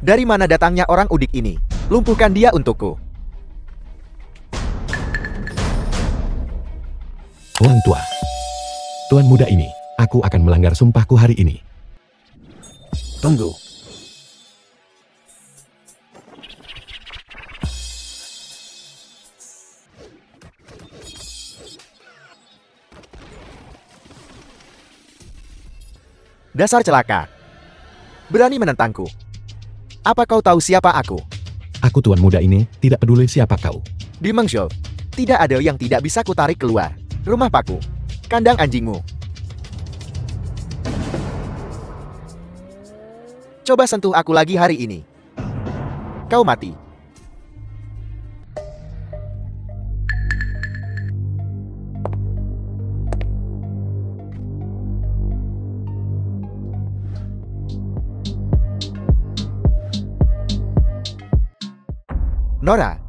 Dari mana datangnya orang udik ini? Lumpuhkan dia untukku. Orang tua. Tuan muda ini, aku akan melanggar sumpahku hari ini. Tunggu. Dasar celaka. Berani menentangku. Apa kau tahu siapa aku? Aku tuan muda ini, tidak peduli siapa kau. Di Mengzhou, tidak ada yang tidak bisa kutarik keluar. Rumah paku, kandang anjingmu. Coba sentuh aku lagi hari ini. Kau mati. Nora.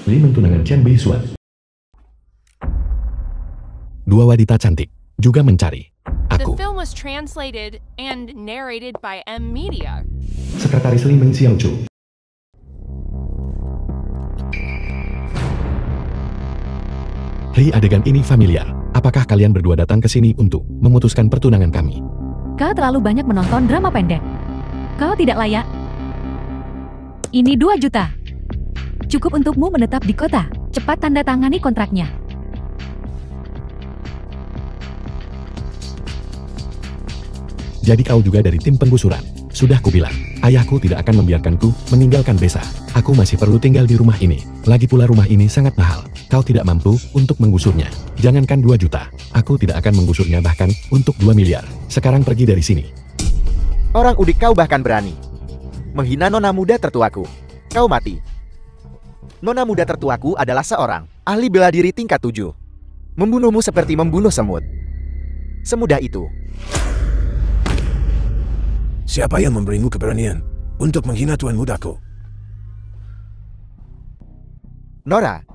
Li mentunangan Chen Beisuan. Dua wanita cantik juga mencari The aku. film was translated and narrated by M Media. Sekretaris Li Meng Xiangchu. Li, adegan ini familiar. Apakah kalian berdua datang ke sini untuk memutuskan pertunangan kami? Kau terlalu banyak menonton drama pendek. Kau tidak layak. Ini 2 juta. Cukup untukmu menetap di kota. Cepat tanda tangani kontraknya. Jadi kau juga dari tim penggusuran. Sudah kubilang, ayahku tidak akan membiarkanku meninggalkan desa. Aku masih perlu tinggal di rumah ini. Lagi pula rumah ini sangat mahal. Kau tidak mampu untuk menggusurnya. Jangankan 2 juta, aku tidak akan menggusurnya bahkan untuk 2 miliar. Sekarang pergi dari sini. Orang udik kau bahkan berani menghina nona muda tertuaku. Kau mati. Nona muda tertuaku adalah seorang ahli bela diri tingkat 7. Membunuhmu seperti membunuh semut. Semudah itu. Siapa yang memberimu keberanian untuk menghina tuan mudaku? Nora.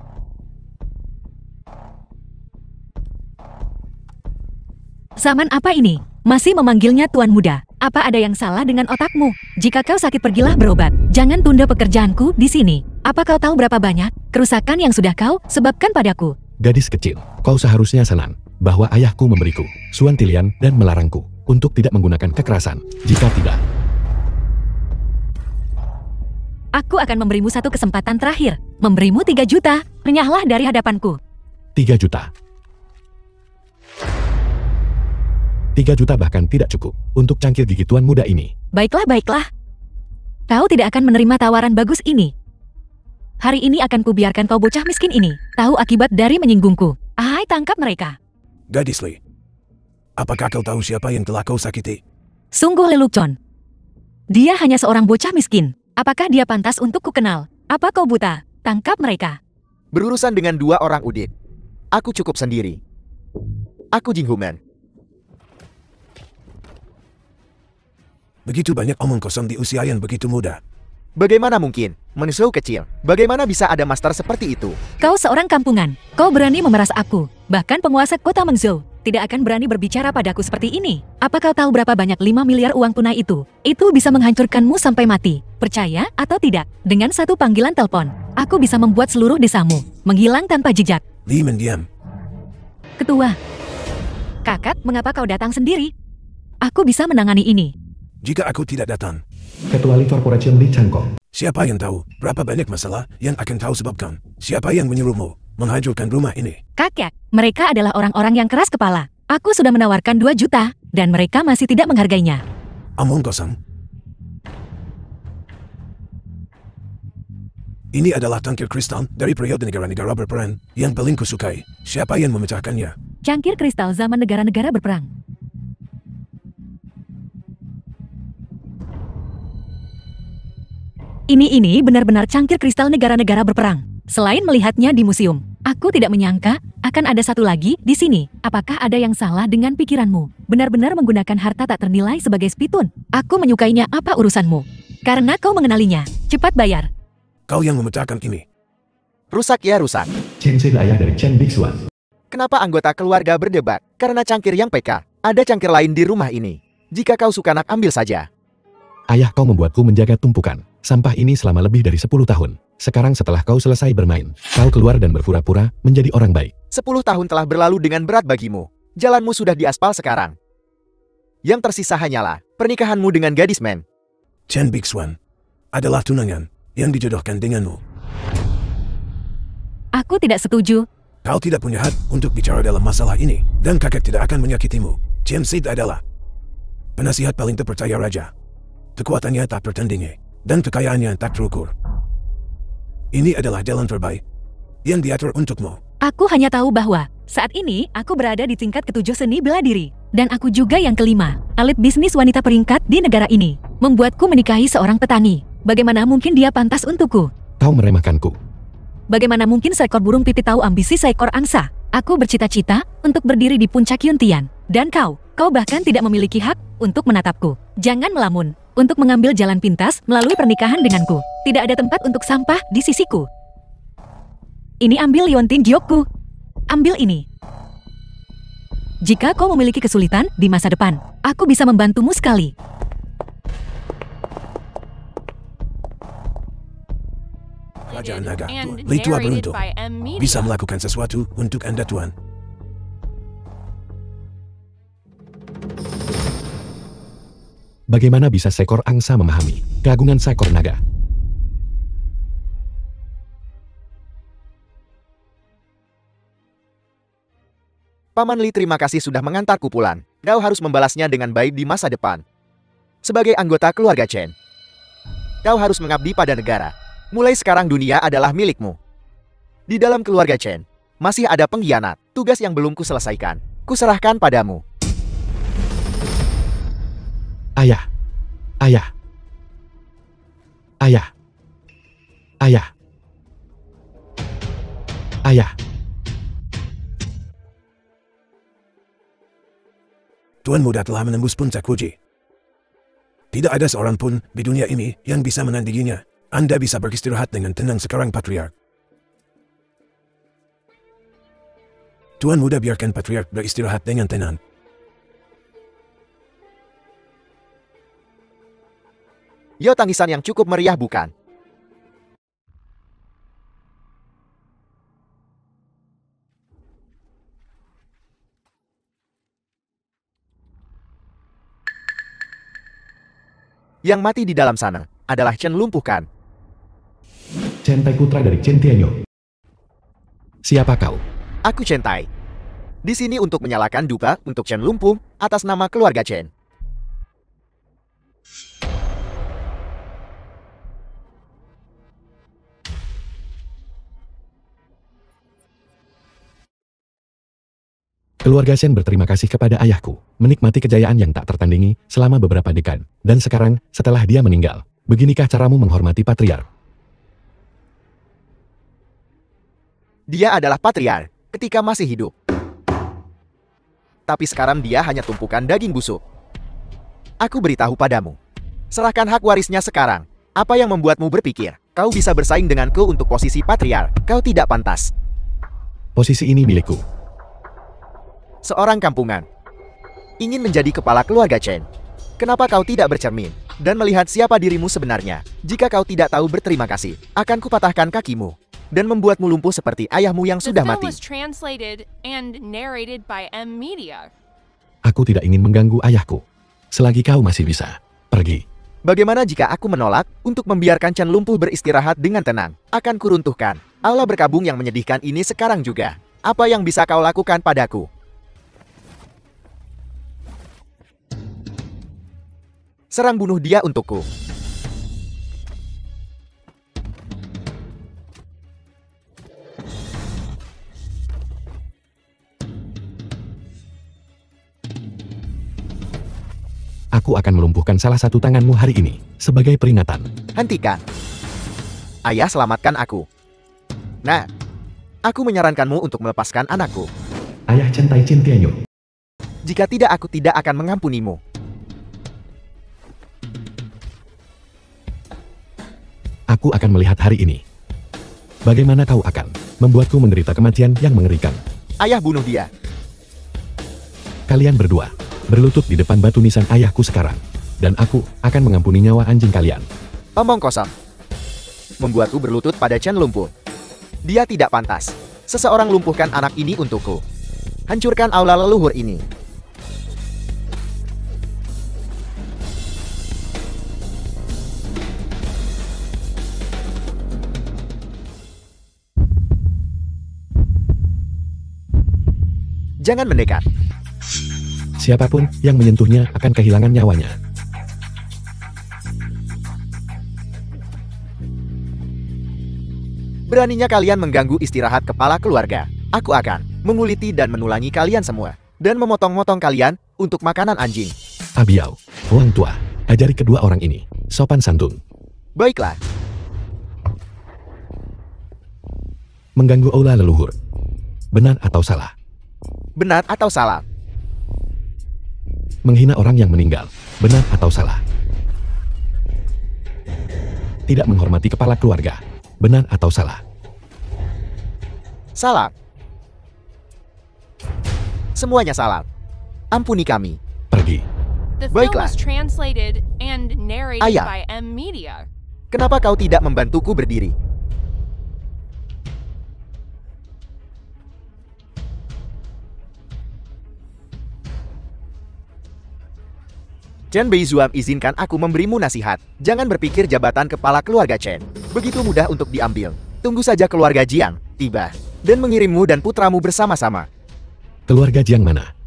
Zaman apa ini? Masih memanggilnya tuan muda. Apa ada yang salah dengan otakmu? Jika kau sakit, pergilah berobat. Jangan tunda pekerjaanku di sini. Apa kau tahu berapa banyak kerusakan yang sudah kau sebabkan padaku? Gadis kecil, kau seharusnya senang bahwa ayahku memberiku suan tilian dan melarangku untuk tidak menggunakan kekerasan. Jika tidak, aku akan memberimu satu kesempatan terakhir. Memberimu 3 juta. Renyahlah dari hadapanku. 3 juta. 3 juta bahkan tidak cukup untuk cangkir gigi tuan muda ini. Baiklah, baiklah. Kau tidak akan menerima tawaran bagus ini. Hari ini akan kubiarkan kau bocah miskin ini tahu akibat dari menyinggungku. Ahai, tangkap mereka. Gadis Li, apakah kau tahu siapa yang telah kau sakiti? Sungguh lelucon. Dia hanya seorang bocah miskin. Apakah dia pantas untuk kukenal? Apa kau buta? Tangkap mereka. Berurusan dengan 2 orang udik. Aku cukup sendiri. Aku Jing Human. Begitu banyak omong kosong di usia yang begitu muda. Bagaimana mungkin? Mengzhou kecil. Bagaimana bisa ada master seperti itu? Kau seorang kampungan. Kau berani memeras aku. Bahkan penguasa kota Mengzhou tidak akan berani berbicara padaku seperti ini. Apa kau tahu berapa banyak 5 miliar uang tunai itu? Itu bisa menghancurkanmu sampai mati. Percaya atau tidak? Dengan satu panggilan telepon, aku bisa membuat seluruh desamu menghilang tanpa jejak. Li mendiam. Ketua. Kakak, mengapa kau datang sendiri? Aku bisa menangani ini. Jika aku tidak datang, Ketua Li Corporation Li Changkong. siapa yang tahu berapa banyak masalah yang akan kau sebabkan? Siapa yang menyuruhmu menghancurkan rumah ini? Kakek, mereka adalah orang-orang yang keras kepala. Aku sudah menawarkan 2 juta, dan mereka masih tidak menghargainya. Omong kosong. Ini adalah tangkir kristal dari periode negara-negara berperang yang paling kusukai. Siapa yang memecahkannya? Cangkir kristal zaman negara-negara berperang. Ini benar-benar cangkir kristal negara-negara berperang. Selain melihatnya di museum, aku tidak menyangka akan ada satu lagi di sini. Apakah ada yang salah dengan pikiranmu? Benar-benar menggunakan harta tak ternilai sebagai spitun. Aku menyukainya, apa urusanmu? Karena kau mengenalinya. Cepat bayar. Kau yang memecahkan ini. Rusak ya rusak. Chen Zhe ayah dari Chen Bixuan. Kenapa anggota keluarga berdebat? Karena cangkir yang PK. Ada cangkir lain di rumah ini. Jika kau suka nak ambil saja. Ayah, kau membuatku menjaga tumpukan sampah ini selama lebih dari 10 tahun. Sekarang setelah kau selesai bermain, kau keluar dan berpura-pura menjadi orang baik. 10 tahun telah berlalu dengan berat bagimu. Jalanmu sudah diaspal sekarang. Yang tersisa hanyalah pernikahanmu dengan gadis Men. Chen Bixuan adalah tunangan yang dijodohkan denganmu. Aku tidak setuju. Kau tidak punya hak untuk bicara dalam masalah ini, dan kakek tidak akan menyakitimu. Chen Sid adalah penasihat paling terpercaya raja. Kekuatannya tak tertandingi, dan kekayaannya tak terukur. Ini adalah jalan terbaik yang diatur untukmu. Aku hanya tahu bahwa saat ini aku berada di tingkat ke-7 seni bela diri. Dan aku juga yang kelima, elit bisnis wanita peringkat di negara ini. Membuatku menikahi seorang petani. Bagaimana mungkin dia pantas untukku? Kau meremehkanku. Bagaimana mungkin seekor burung pipit tahu ambisi seekor angsa? Aku bercita-cita untuk berdiri di puncak Yuntian. Dan kau bahkan tidak memiliki hak untuk menatapku. Jangan melamun untuk mengambil jalan pintas melalui pernikahan denganku. Tidak ada tempat untuk sampah di sisiku. Ini ambil Yontin Gyokku. Ambil ini. Jika kau memiliki kesulitan di masa depan, aku bisa membantumu sekali. Kerajaan naga, And Li Tua narrated beruntung by M Media. bisa melakukan sesuatu untuk Anda, Tuan. Bagaimana bisa seekor angsa memahami keagungan seekor naga? Paman Li, terima kasih sudah mengantarku pulang. Kau harus membalasnya dengan baik di masa depan. Sebagai anggota keluarga Chen, kau harus mengabdi pada negara. Mulai sekarang dunia adalah milikmu. Di dalam keluarga Chen, masih ada pengkhianat. Tugas yang belum kuselesaikan, kuserahkan padamu. Ayah. Ayah. Ayah. Ayah. Ayah. Tuan muda telah menembus puncak puji. Tidak ada seorang pun di dunia ini yang bisa menandinginya. Anda bisa beristirahat dengan tenang sekarang, Patriark. Tuan muda biarkan Patriark beristirahat dengan tenang. Yo, tangisan yang cukup meriah bukan? Yang mati di dalam sana adalah Chen lumpuhkan. Chen Tai, putra dari Chen Tianyo. Siapa kau? Aku Chen Tai. Di sini untuk menyalakan duka untuk Chen lumpuh atas nama keluarga Chen. Keluarga Shen berterima kasih kepada ayahku, menikmati kejayaan yang tak tertandingi selama beberapa dekade. Dan sekarang, setelah dia meninggal, beginikah caramu menghormati patriark? Dia adalah patriark ketika masih hidup. Tapi sekarang dia hanya tumpukan daging busuk. Aku beritahu padamu, serahkan hak warisnya sekarang. Apa yang membuatmu berpikir kau bisa bersaing denganku untuk posisi patriark? Kau tidak pantas. Posisi ini milikku. Seorang kampungan ingin menjadi kepala keluarga Chen. Kenapa kau tidak bercermin dan melihat siapa dirimu sebenarnya? Jika kau tidak tahu berterima kasih, akan kupatahkan kakimu dan membuatmu lumpuh seperti ayahmu yang The sudah film mati. was translated and narrated by M Media. Aku tidak ingin mengganggu ayahku. Selagi kau masih bisa, pergi. Bagaimana jika aku menolak untuk membiarkan Chen lumpuh beristirahat dengan tenang? Akan kuruntuhkan aula berkabung yang menyedihkan ini sekarang juga. Apa yang bisa kau lakukan padaku? Serang bunuh dia untukku. Aku akan melumpuhkan salah satu tanganmu hari ini, sebagai peringatan. Hentikan. Ayah, selamatkan aku. Nah, aku menyarankanmu untuk melepaskan anakku. Ayah Chen Tai Chen Tianyo. Jika tidak, aku tidak akan mengampunimu. Aku akan melihat hari ini. Bagaimana kau akan membuatku menderita kematian yang mengerikan? Ayah, bunuh dia. Kalian berdua berlutut di depan batu nisan ayahku sekarang. Dan aku akan mengampuni nyawa anjing kalian. Omong kosong. Membuatku berlutut pada Chen lumpuh. Dia tidak pantas. Seseorang lumpuhkan anak ini untukku. Hancurkan aula leluhur ini. Jangan mendekat. Siapapun yang menyentuhnya akan kehilangan nyawanya. Beraninya kalian mengganggu istirahat kepala keluarga. Aku akan menguliti dan menulangi kalian semua. Dan memotong-motong kalian untuk makanan anjing. Abiau, orang tua, ajari kedua orang ini sopan santun. Baiklah. Mengganggu aula leluhur. Benar atau salah? Benar atau salah? Menghina orang yang meninggal. Benar atau salah? Tidak menghormati kepala keluarga. Benar atau salah? Salah. Semuanya salah. Ampuni kami. Pergi. The film Baiklah. was translated and narrated Ayah. by M Media. Kenapa kau tidak membantuku berdiri? Chen Beizuam, izinkan aku memberimu nasihat. Jangan berpikir jabatan kepala keluarga Chen begitu mudah untuk diambil. Tunggu saja keluarga Jiang tiba dan mengirimmu dan putramu bersama-sama. Keluarga Jiang mana?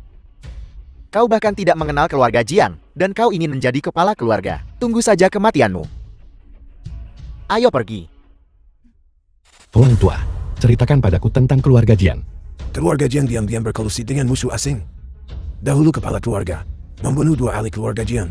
Kau bahkan tidak mengenal keluarga Jiang dan kau ingin menjadi kepala keluarga. Tunggu saja kematianmu. Ayo pergi. Orang tua, ceritakan padaku tentang keluarga Jiang. Keluarga Jiang diam-diam berkolusi dengan musuh asing. Dahulu kepala keluarga membunuh 2 ahli keluarga Jiang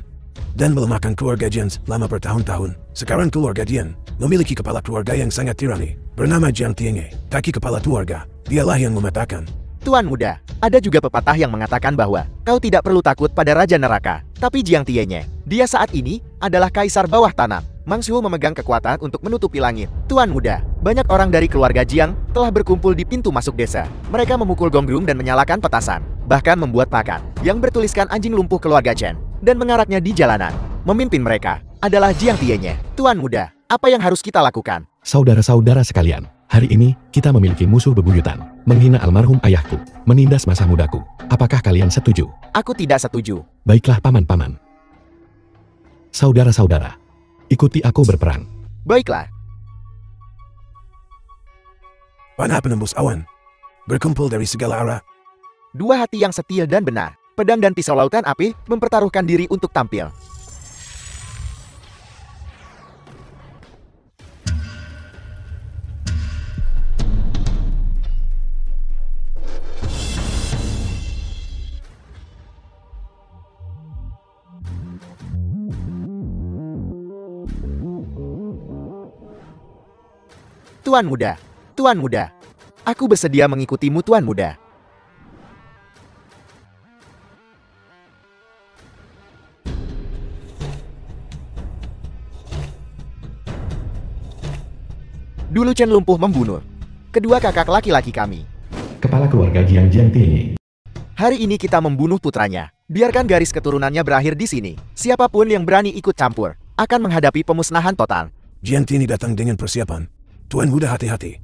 dan melemahkan keluarga Jiang selama bertahun-tahun. Sekarang keluarga Jiang memiliki kepala keluarga yang sangat tirani bernama Jiang Tienge, kaki kepala keluarga. Dialah yang mematakan. Tuan muda, ada juga pepatah yang mengatakan bahwa kau tidak perlu takut pada Raja Neraka, tapi Jiang Tienye. Dia saat ini adalah kaisar bawah tanah. Mang Shuo memegang kekuatan untuk menutupi langit. Tuan muda, banyak orang dari keluarga Jiang telah berkumpul di pintu masuk desa. Mereka memukul gonggong dan menyalakan petasan, bahkan membuat plakat yang bertuliskan anjing lumpuh keluarga Chen dan mengaraknya di jalanan. Memimpin mereka adalah Jiang Tienye. Tuan muda, apa yang harus kita lakukan? Saudara-saudara sekalian, hari ini kita memiliki musuh bebuyutan, menghina almarhum ayahku, menindas masa mudaku. Apakah kalian setuju? Aku tidak setuju. Baiklah paman-paman. Saudara-saudara, ikuti aku berperang. Baiklah. Panah penembus awan berkumpul dari segala arah. Dua hati yang setia dan benar, pedang dan pisau lautan api mempertaruhkan diri untuk tampil. Tuan muda, aku bersedia mengikutimu Tuan muda. Dulu Chen lumpuh membunuh kedua kakak laki-laki kami. Kepala keluarga Jiang Tienye. Hari ini kita membunuh putranya. Biarkan garis keturunannya berakhir di sini. Siapapun yang berani ikut campur akan menghadapi pemusnahan total. Jiang Tienye datang dengan persiapan. Tuan muda hati-hati.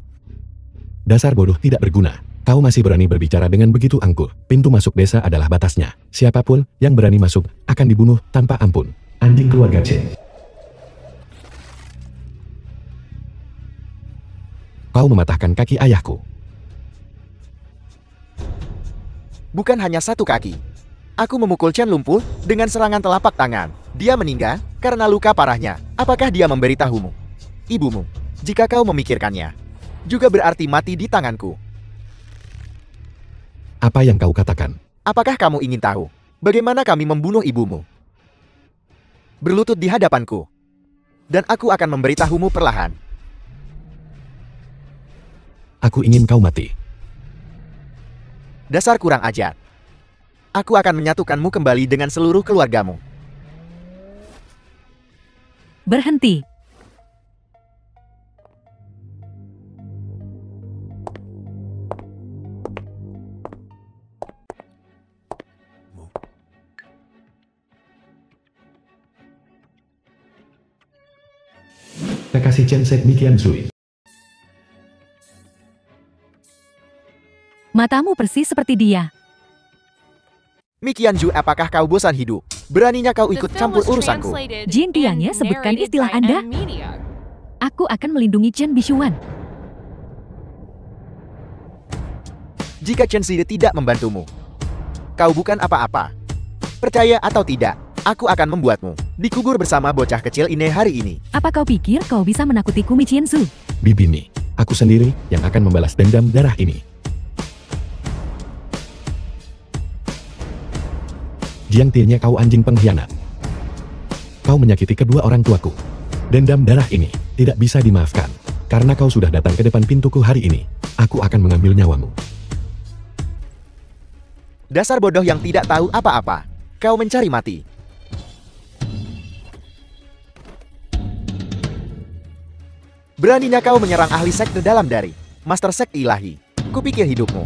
Dasar bodoh tidak berguna. Kau masih berani berbicara dengan begitu angkuh. Pintu masuk desa adalah batasnya. Siapapun yang berani masuk akan dibunuh tanpa ampun. Anjing keluarga Chen. Kau mematahkan kaki ayahku. Bukan hanya satu kaki. Aku memukul Chen lumpuh dengan serangan telapak tangan. Dia meninggal karena luka parahnya. Apakah dia memberitahumu? Ibumu, jika kau memikirkannya, juga berarti mati di tanganku. Apa yang kau katakan? Apakah kamu ingin tahu bagaimana kami membunuh ibumu? Berlutut di hadapanku. Dan aku akan memberitahumu perlahan. Aku ingin kau mati. Dasar kurang ajar. Aku akan menyatukanmu kembali dengan seluruh keluargamu. Berhenti. kekasih Chen Set Mikian Zui. Matamu persis seperti dia. Mikianju, apakah kau bosan hidup? Beraninya kau The ikut film campur was urusanku. translated Jin Tiannya and sebutkan narrated istilah by Anda? M-Media. Aku akan melindungi Chen Bishuan. Jika Chen Zide tidak membantumu, kau bukan apa-apa. Percaya atau tidak, aku akan membuatmu dikubur bersama bocah kecil ini hari ini. Apa kau pikir kau bisa menakutiku, Mi Qianzu? Bibini, aku sendiri yang akan membalas dendam darah ini. Jiang Tie-nya, kau anjing pengkhianat. Kau menyakiti kedua orang tuaku. Dendam darah ini tidak bisa dimaafkan. Karena kau sudah datang ke depan pintuku hari ini, aku akan mengambil nyawamu. Dasar bodoh yang tidak tahu apa-apa. Kau mencari mati. Beraninya kau menyerang ahli sekte dalam dari Master Sekte Ilahi. Kupikir hidupmu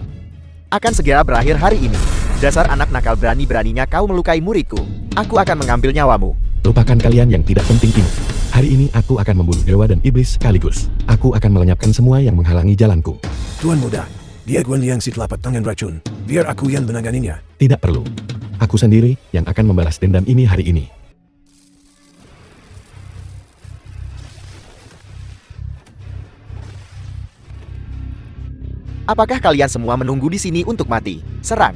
akan segera berakhir hari ini. Dasar anak nakal, berani-beraninya kau melukai muridku. Aku akan mengambil nyawamu. Lupakan kalian yang tidak penting ini. Hari ini aku akan membunuh dewa dan iblis sekaligus. Aku akan melenyapkan semua yang menghalangi jalanku. Tuan muda, dia Guan Liang si telapak tangan racun. Biar aku yang menanganinya. Tidak perlu. Aku sendiri yang akan membalas dendam ini hari ini. Apakah kalian semua menunggu di sini untuk mati? Serang!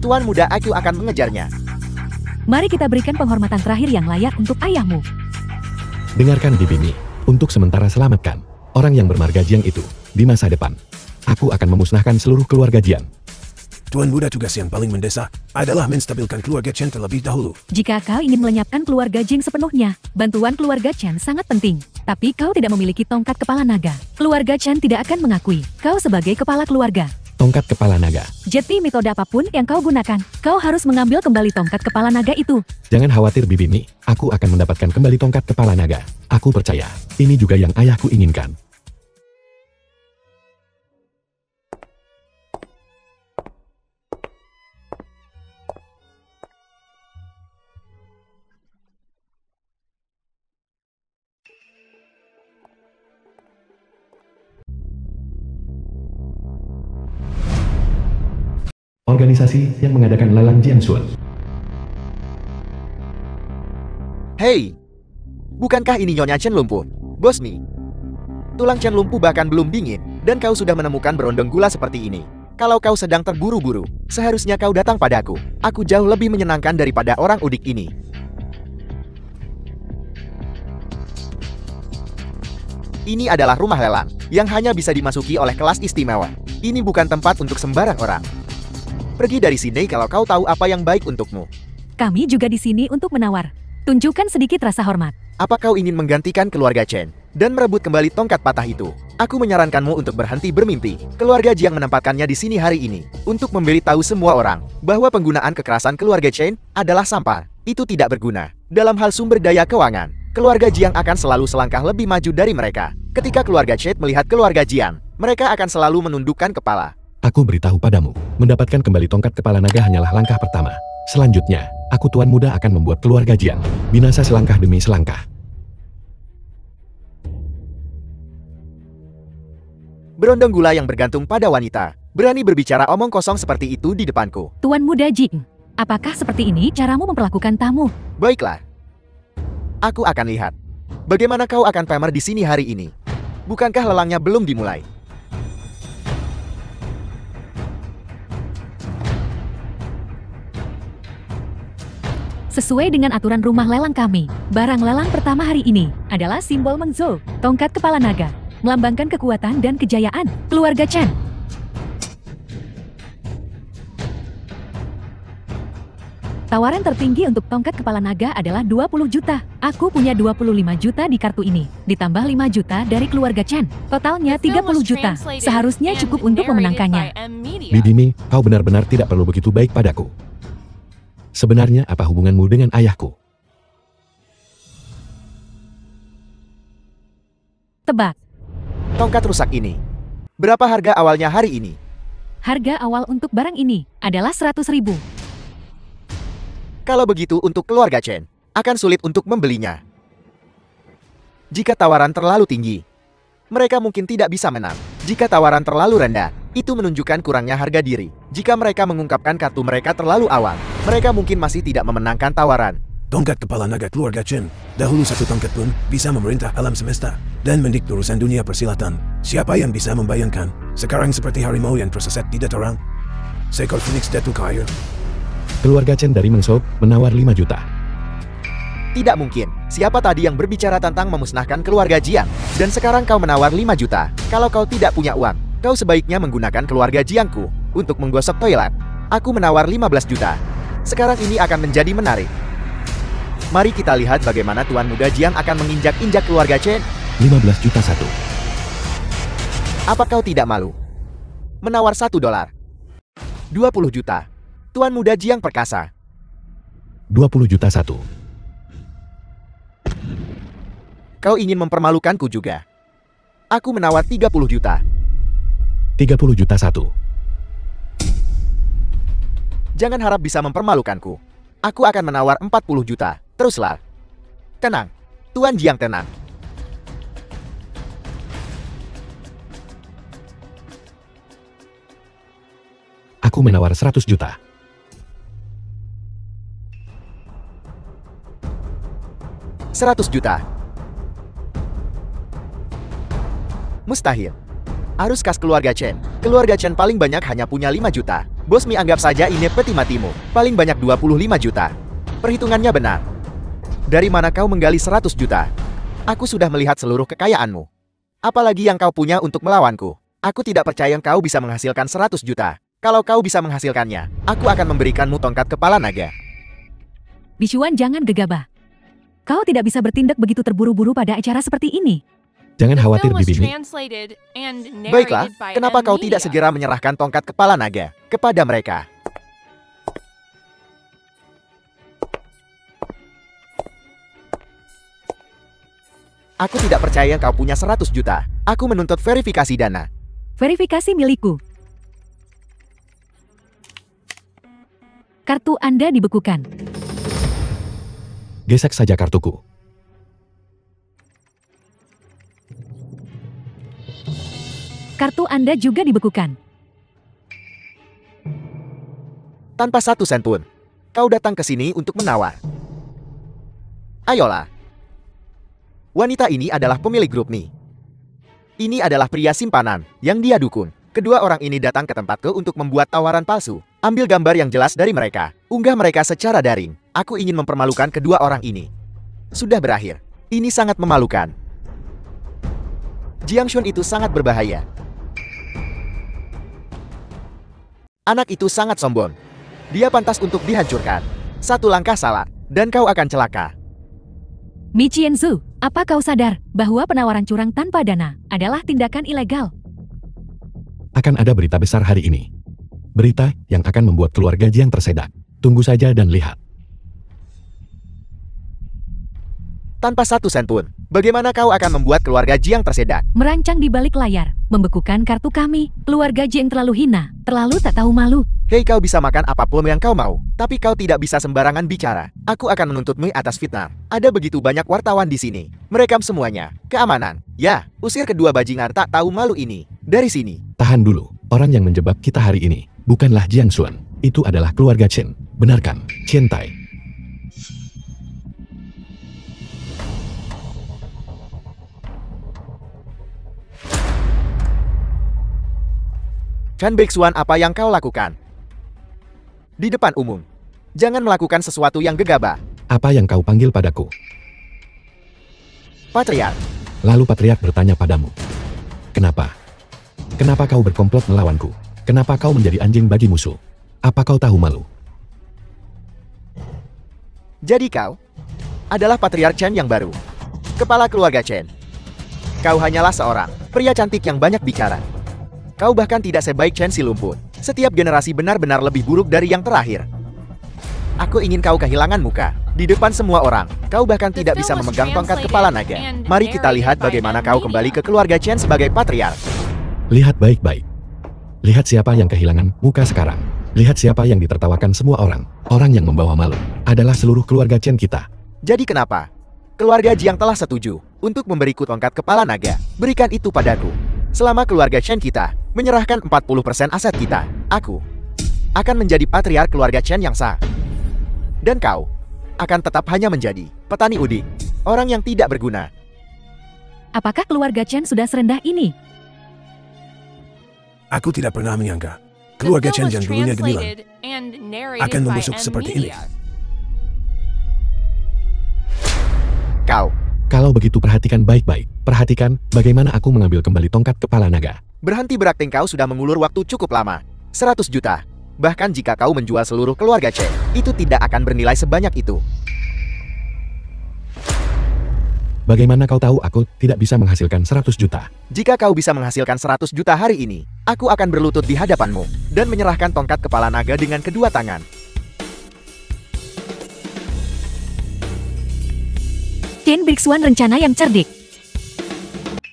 Tuan muda, aku akan mengejarnya. Mari kita berikan penghormatan terakhir yang layak untuk ayahmu. Dengarkan Bibini, untuk sementara selamatkan orang yang bermarga Jiang itu di masa depan. Aku akan memusnahkan seluruh keluarga Jiang. Tuan muda, tugas yang paling mendesak adalah menstabilkan keluarga Chen terlebih dahulu. Jika kau ingin melenyapkan keluarga Jing sepenuhnya, bantuan keluarga Chen sangat penting. Tapi kau tidak memiliki tongkat kepala naga. Keluarga Chen tidak akan mengakui kau sebagai kepala keluarga. Tongkat kepala naga. Jadi metode apapun yang kau gunakan, kau harus mengambil kembali tongkat kepala naga itu. Jangan khawatir Bibini, aku akan mendapatkan kembali tongkat kepala naga. Aku percaya, ini juga yang ayahku inginkan. Organisasi yang mengadakan lelang Jiangsuan. Hei! Bukankah ini Nyonya Chen lumpuh? Bos Mi, tulang Chen lumpuh bahkan belum dingin, dan kau sudah menemukan berondong gula seperti ini. Kalau kau sedang terburu-buru, seharusnya kau datang padaku. Aku jauh lebih menyenangkan daripada orang udik ini. Ini adalah rumah lelang, yang hanya bisa dimasuki oleh kelas istimewa. Ini bukan tempat untuk sembarang orang. Pergi dari sini kalau kau tahu apa yang baik untukmu. Kami juga di sini untuk menawar. Tunjukkan sedikit rasa hormat. Apa kau ingin menggantikan keluarga Chen dan merebut kembali tongkat patah itu? Aku menyarankanmu untuk berhenti bermimpi. Keluarga Jiang menempatkannya di sini hari ini untuk memberitahu semua orang bahwa penggunaan kekerasan keluarga Chen adalah sampah. Itu tidak berguna. Dalam hal sumber daya keuangan, keluarga Jiang akan selalu selangkah lebih maju dari mereka. Ketika keluarga Chen melihat keluarga Jiang, mereka akan selalu menundukkan kepala. Aku beritahu padamu, mendapatkan kembali tongkat kepala naga hanyalah langkah pertama. Selanjutnya, aku Tuan Muda akan membuat keluarga Jiang binasa selangkah demi selangkah. Berondong gula yang bergantung pada wanita, berani berbicara omong kosong seperti itu di depanku. Tuan Muda Jing, apakah seperti ini caramu memperlakukan tamu? Baiklah. Aku akan lihat bagaimana kau akan pamer di sini hari ini. Bukankah lelangnya belum dimulai? Sesuai dengan aturan rumah lelang kami, barang lelang pertama hari ini adalah simbol Mengzhou, tongkat kepala naga, melambangkan kekuatan dan kejayaan keluarga Chen. Tawaran tertinggi untuk tongkat kepala naga adalah 20 juta. Aku punya 25 juta di kartu ini, ditambah 5 juta dari keluarga Chen. Totalnya 30 juta. Seharusnya cukup untuk memenangkannya. Bidimi, kau benar-benar tidak perlu begitu baik padaku. Sebenarnya apa hubunganmu dengan ayahku? Tebak. Tongkat rusak ini. Berapa harga awalnya hari ini? Harga awal untuk barang ini adalah 100.000. Kalau begitu untuk keluarga Chen, akan sulit untuk membelinya. Jika tawaran terlalu tinggi, mereka mungkin tidak bisa menang. Jika tawaran terlalu rendah, itu menunjukkan kurangnya harga diri. Jika mereka mengungkapkan kartu mereka terlalu awal, mereka mungkin masih tidak memenangkan tawaran. Tongkat kepala naga keluarga Chen. Dahulu satu tongkat pun bisa memerintah alam semesta dan mendikte urusan dunia persilatan. Siapa yang bisa membayangkan? Sekarang seperti harimau yang tersesat di dataran. Seekor Phoenix jatuh ke air. Keluarga Chen dari Mengso menawar 5 juta. Tidak mungkin. Siapa tadi yang berbicara tentang memusnahkan keluarga Jiang? Dan sekarang kau menawar 5 juta. Kalau kau tidak punya uang, kau sebaiknya menggunakan keluarga Jiangku untuk menggosok toilet. Aku menawar 15 juta. Sekarang ini akan menjadi menarik. Mari kita lihat bagaimana Tuan Muda Jiang akan menginjak-injak keluarga Chen. 15 juta 1. Apa kau tidak malu? Menawar $1. 20 juta. Tuan Muda Jiang perkasa. 20 juta 1. Kau ingin mempermalukanku juga. Aku menawar 30 juta. 30 juta 1. Jangan harap bisa mempermalukanku. Aku akan menawar 40 juta. Teruslah. Tenang. Tuan Jiang tenang. Aku menawar 100 juta. $100 juta. Mustahil. Arus kas keluarga Chen. Keluarga Chen paling banyak hanya punya 5 juta. Bos Mi anggap saja ini peti matimu. Paling banyak 25 juta. Perhitungannya benar. Dari mana kau menggali 100 juta? Aku sudah melihat seluruh kekayaanmu. Apalagi yang kau punya untuk melawanku. Aku tidak percaya kau bisa menghasilkan 100 juta. Kalau kau bisa menghasilkannya, aku akan memberikanmu tongkat kepala naga. Bichuan, jangan gegabah. Kau tidak bisa bertindak begitu terburu-buru pada acara seperti ini. Jangan The khawatir, film was Bibi Mi. translated and Baiklah, narrated by kenapa M kau tidak Media. segera menyerahkan tongkat kepala naga kepada mereka? Aku tidak percaya kau punya 100 juta. Aku menuntut verifikasi dana. Verifikasi milikku. Kartu Anda dibekukan. Gesek saja kartuku. Kartu Anda juga dibekukan. Tanpa 1 sen pun. Kau datang ke sini untuk menawar. Ayolah. Wanita ini adalah pemilik grup Mi. Ini adalah pria simpanan yang dia dukun. Kedua orang ini datang ke tempatku untuk membuat tawaran palsu. Ambil gambar yang jelas dari mereka. Unggah mereka secara daring. Aku ingin mempermalukan kedua orang ini. Sudah berakhir. Ini sangat memalukan. Jiang Shun itu sangat berbahaya. Anak itu sangat sombong. Dia pantas untuk dihancurkan. Satu langkah salah, dan kau akan celaka. Mi Qianzu, apa kau sadar bahwa penawaran curang tanpa dana adalah tindakan ilegal? Akan ada berita besar hari ini. Berita yang akan membuat keluarga Jiang tersedak. Tunggu saja dan lihat. Tanpa 1 sen pun, bagaimana kau akan membuat keluarga Jiang tersedak? Merancang di balik layar, membekukan kartu kami. Keluarga Jiang terlalu hina, terlalu tak tahu malu. Hei, kau bisa makan apapun yang kau mau, tapi kau tidak bisa sembarangan bicara. Aku akan menuntutmu atas fitnah. Ada begitu banyak wartawan di sini. Merekam semuanya. Keamanan. Ya, usir kedua bajingan tak tahu malu ini dari sini. Tahan dulu. Orang yang menjebak kita hari ini bukanlah Jiang Xuan. Itu adalah keluarga Chen. Benarkan, Chen Tai. Chan Beixuan, apa yang kau lakukan? Di depan umum. Jangan melakukan sesuatu yang gegabah. Apa yang kau panggil padaku? Patriark. Lalu Patriark bertanya padamu. Kenapa? Kenapa kau berkomplot melawanku? Kenapa kau menjadi anjing bagi musuh? Apa kau tahu malu? Jadi kau adalah Patriark Chen yang baru. Kepala keluarga Chen. Kau hanyalah seorang pria cantik yang banyak bicara. Kau bahkan tidak sebaik Chen si lumpur. Setiap generasi benar-benar lebih buruk dari yang terakhir. Aku ingin kau kehilangan muka. Di depan semua orang, kau bahkan tidak bisa memegang tongkat kepala naga. Mari kita lihat bagaimana kau kembali ke keluarga Chen sebagai patriark. Lihat baik-baik. Lihat siapa yang kehilangan muka sekarang. Lihat siapa yang ditertawakan semua orang. Orang yang membawa malu adalah seluruh keluarga Chen kita. Jadi kenapa? Keluarga Jiang telah setuju untuk memberiku tongkat kepala naga. Berikan itu padaku. Selama keluarga Chen kita menyerahkan 40% aset kita, aku akan menjadi patriark keluarga Chen yang sah. Dan kau akan tetap hanya menjadi petani udik, orang yang tidak berguna. Apakah keluarga Chen sudah serendah ini? Aku tidak pernah menyangka The keluarga film Chen was yang dulunya gemilang translated and narrated akan by membusuk M seperti ini. Media. Kau Kalau begitu perhatikan baik-baik. Perhatikan bagaimana aku mengambil kembali tongkat kepala naga. berhenti berakting, kau sudah mengulur waktu cukup lama. 100 juta. Bahkan jika kau menjual seluruh keluarga Chen, itu tidak akan bernilai sebanyak itu. Bagaimana kau tahu aku tidak bisa menghasilkan 100 juta? Jika kau bisa menghasilkan 100 juta hari ini, aku akan berlutut di hadapanmu dan menyerahkan tongkat kepala naga dengan kedua tangan. Chen Bixuan rencana yang cerdik.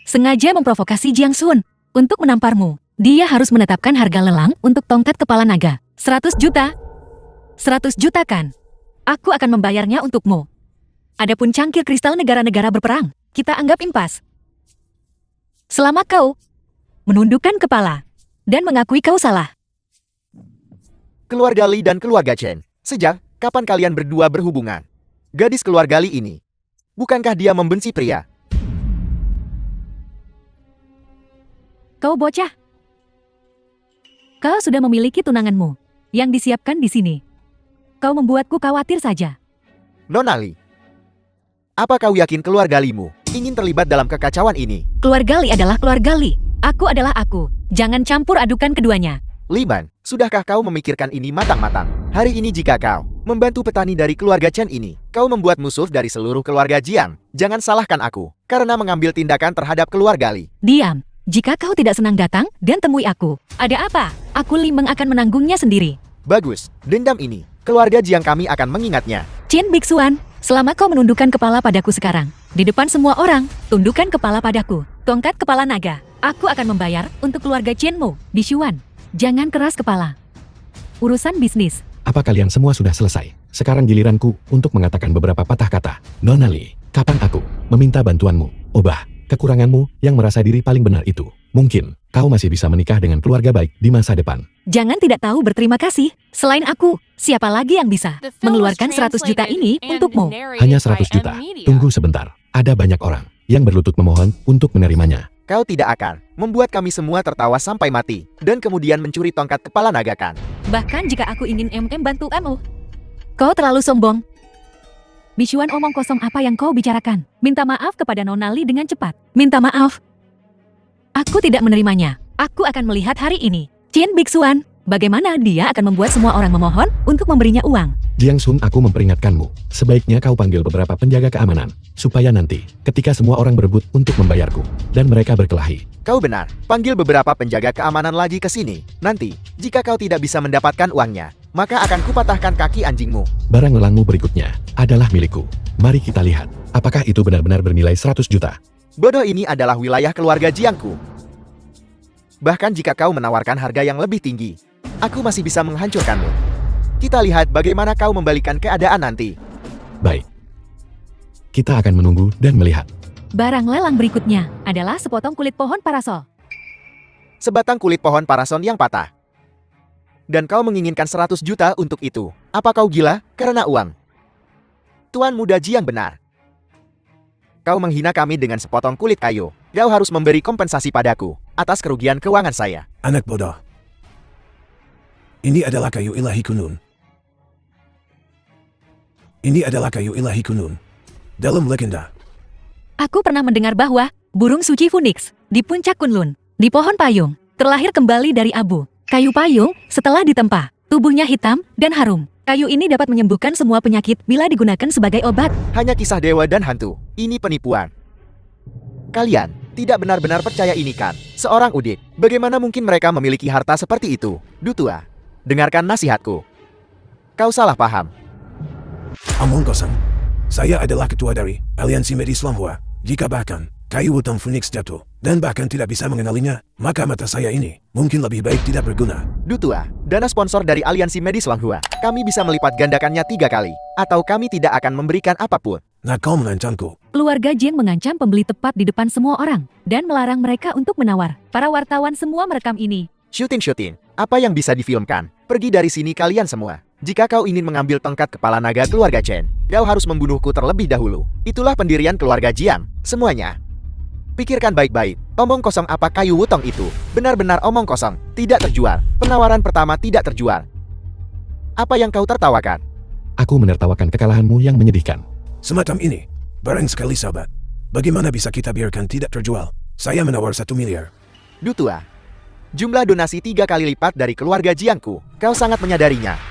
Sengaja memprovokasi Jiang Sun untuk menamparmu. Dia harus menetapkan harga lelang untuk tongkat kepala naga. 100 juta. 100 juta kan? Aku akan membayarnya untukmu. Adapun cangkir kristal negara-negara berperang, kita anggap impas. Selama kau menundukkan kepala dan mengakui kau salah. Keluarga Li dan keluarga Chen, sejak kapan kalian berdua berhubungan? Gadis keluarga Li ini, bukankah dia membenci pria? Kau bocah. Kau sudah memiliki tunanganmu yang disiapkan di sini. Kau membuatku khawatir saja. Nona Li, apa kau yakin keluarga Limu ingin terlibat dalam kekacauan ini? Keluarga Li adalah keluarga Li. Aku adalah aku. Jangan campur adukan keduanya. Liman, sudahkah kau memikirkan ini matang-matang? Hari ini jika kau membantu petani dari keluarga Chen ini, kau membuat musuh dari seluruh keluarga Jiang. Jangan salahkan aku karena mengambil tindakan terhadap keluarga Li. Diam. Jika kau tidak senang datang dan temui aku. Ada apa? Aku Limeng akan menanggungnya sendiri. Bagus, dendam ini, keluarga Jiang kami akan mengingatnya. Chen Bixuan, selama kau menundukkan kepala padaku sekarang, di depan semua orang, tundukkan kepala padaku. Tongkat kepala naga. Aku akan membayar untuk keluarga Chenmu, Bixuan. Jangan keras kepala. Urusan bisnis. Apa kalian semua sudah selesai? Sekarang giliranku untuk mengatakan beberapa patah kata. Nona Li, kapan aku meminta bantuanmu? Obah, kekuranganmu yang merasa diri paling benar itu. Mungkin kau masih bisa menikah dengan keluarga baik di masa depan. Jangan tidak tahu berterima kasih. Selain aku, siapa lagi yang bisa The film was mengeluarkan 100 juta ini translated and untukmu? narrated Hanya by 100 juta. M Media. Tunggu sebentar. Ada banyak orang yang berlutut memohon untuk menerimanya. Kau tidak akan membuat kami semua tertawa sampai mati dan kemudian mencuri tongkat kepala naga kan? Bahkan jika aku ingin bantu kamu. Kau terlalu sombong. Bixuan, omong kosong apa yang kau bicarakan? Minta maaf kepada Nona Li dengan cepat. Minta maaf. Aku tidak menerimanya. Aku akan melihat hari ini. Chen Bixuan, bagaimana dia akan membuat semua orang memohon untuk memberinya uang? Jiang Sun, aku memperingatkanmu. Sebaiknya kau panggil beberapa penjaga keamanan. Supaya nanti, ketika semua orang berebut untuk membayarku, dan mereka berkelahi. Kau benar, panggil beberapa penjaga keamanan lagi ke sini. Nanti, jika kau tidak bisa mendapatkan uangnya, maka akan kupatahkan kaki anjingmu. Barang lelangmu berikutnya adalah milikku. Mari kita lihat, apakah itu benar-benar bernilai 100 juta. Bodoh, ini adalah wilayah keluarga Jiangku. Bahkan jika kau menawarkan harga yang lebih tinggi, aku masih bisa menghancurkanmu. Kita lihat bagaimana kau membalikan keadaan nanti. Baik. Kita akan menunggu dan melihat. Barang lelang berikutnya adalah sepotong kulit pohon parasol. Sebatang kulit pohon parason yang patah. Dan kau menginginkan 100 juta untuk itu. Apa kau gila? Karena uang. Tuan muda Jiang benar. Kau menghina kami dengan sepotong kulit kayu. Kau harus memberi kompensasi padaku atas kerugian keuangan saya. Anak bodoh. Ini adalah kayu ilahi kunun. Ini adalah kayu ilahi kunun. Dalam legenda, Aku pernah mendengar bahwa burung suci Phoenix di puncak Kunlun, di pohon payung, terlahir kembali dari abu. Kayu payung setelah ditempa, tubuhnya hitam dan harum. Kayu ini dapat menyembuhkan semua penyakit bila digunakan sebagai obat. Hanya kisah dewa dan hantu. Ini penipuan. Kalian tidak benar-benar percaya ini kan? Seorang udit, bagaimana mungkin mereka memiliki harta seperti itu? Dutua, dengarkan nasihatku. Kau salah paham. omong kosong. Saya adalah ketua dari Aliansi Medis Tionghoa. Jika bahkan kayu utang Phoenix jatuh dan bahkan tidak bisa mengenalinya, maka mata saya ini mungkin lebih baik tidak berguna. Dutua, dana sponsor dari aliansi medis Wanghua. Kami bisa melipat gandakannya 3 kali. Atau kami tidak akan memberikan apapun. Nah, kau mengancamku. Keluarga Jin mengancam pembeli tepat di depan semua orang dan melarang mereka untuk menawar. Para wartawan semua merekam ini. Syuting. Apa yang bisa difilmkan? Pergi dari sini kalian semua. Jika kau ingin mengambil tongkat kepala naga keluarga Chen, kau harus membunuhku terlebih dahulu. Itulah pendirian keluarga Jiang. Semuanya. Pikirkan baik-baik. Omong kosong apa kayu wutong itu? Benar-benar omong kosong. Tidak terjual. Penawaran pertama tidak terjual. Apa yang kau tertawakan? Aku menertawakan kekalahanmu yang menyedihkan. Semacam ini. Barang sekali sahabat. Bagaimana bisa kita biarkan tidak terjual? Saya menawar 1 miliar. Dutua. Jumlah donasi 3 kali lipat dari keluarga Jiangku. Kau sangat menyadarinya.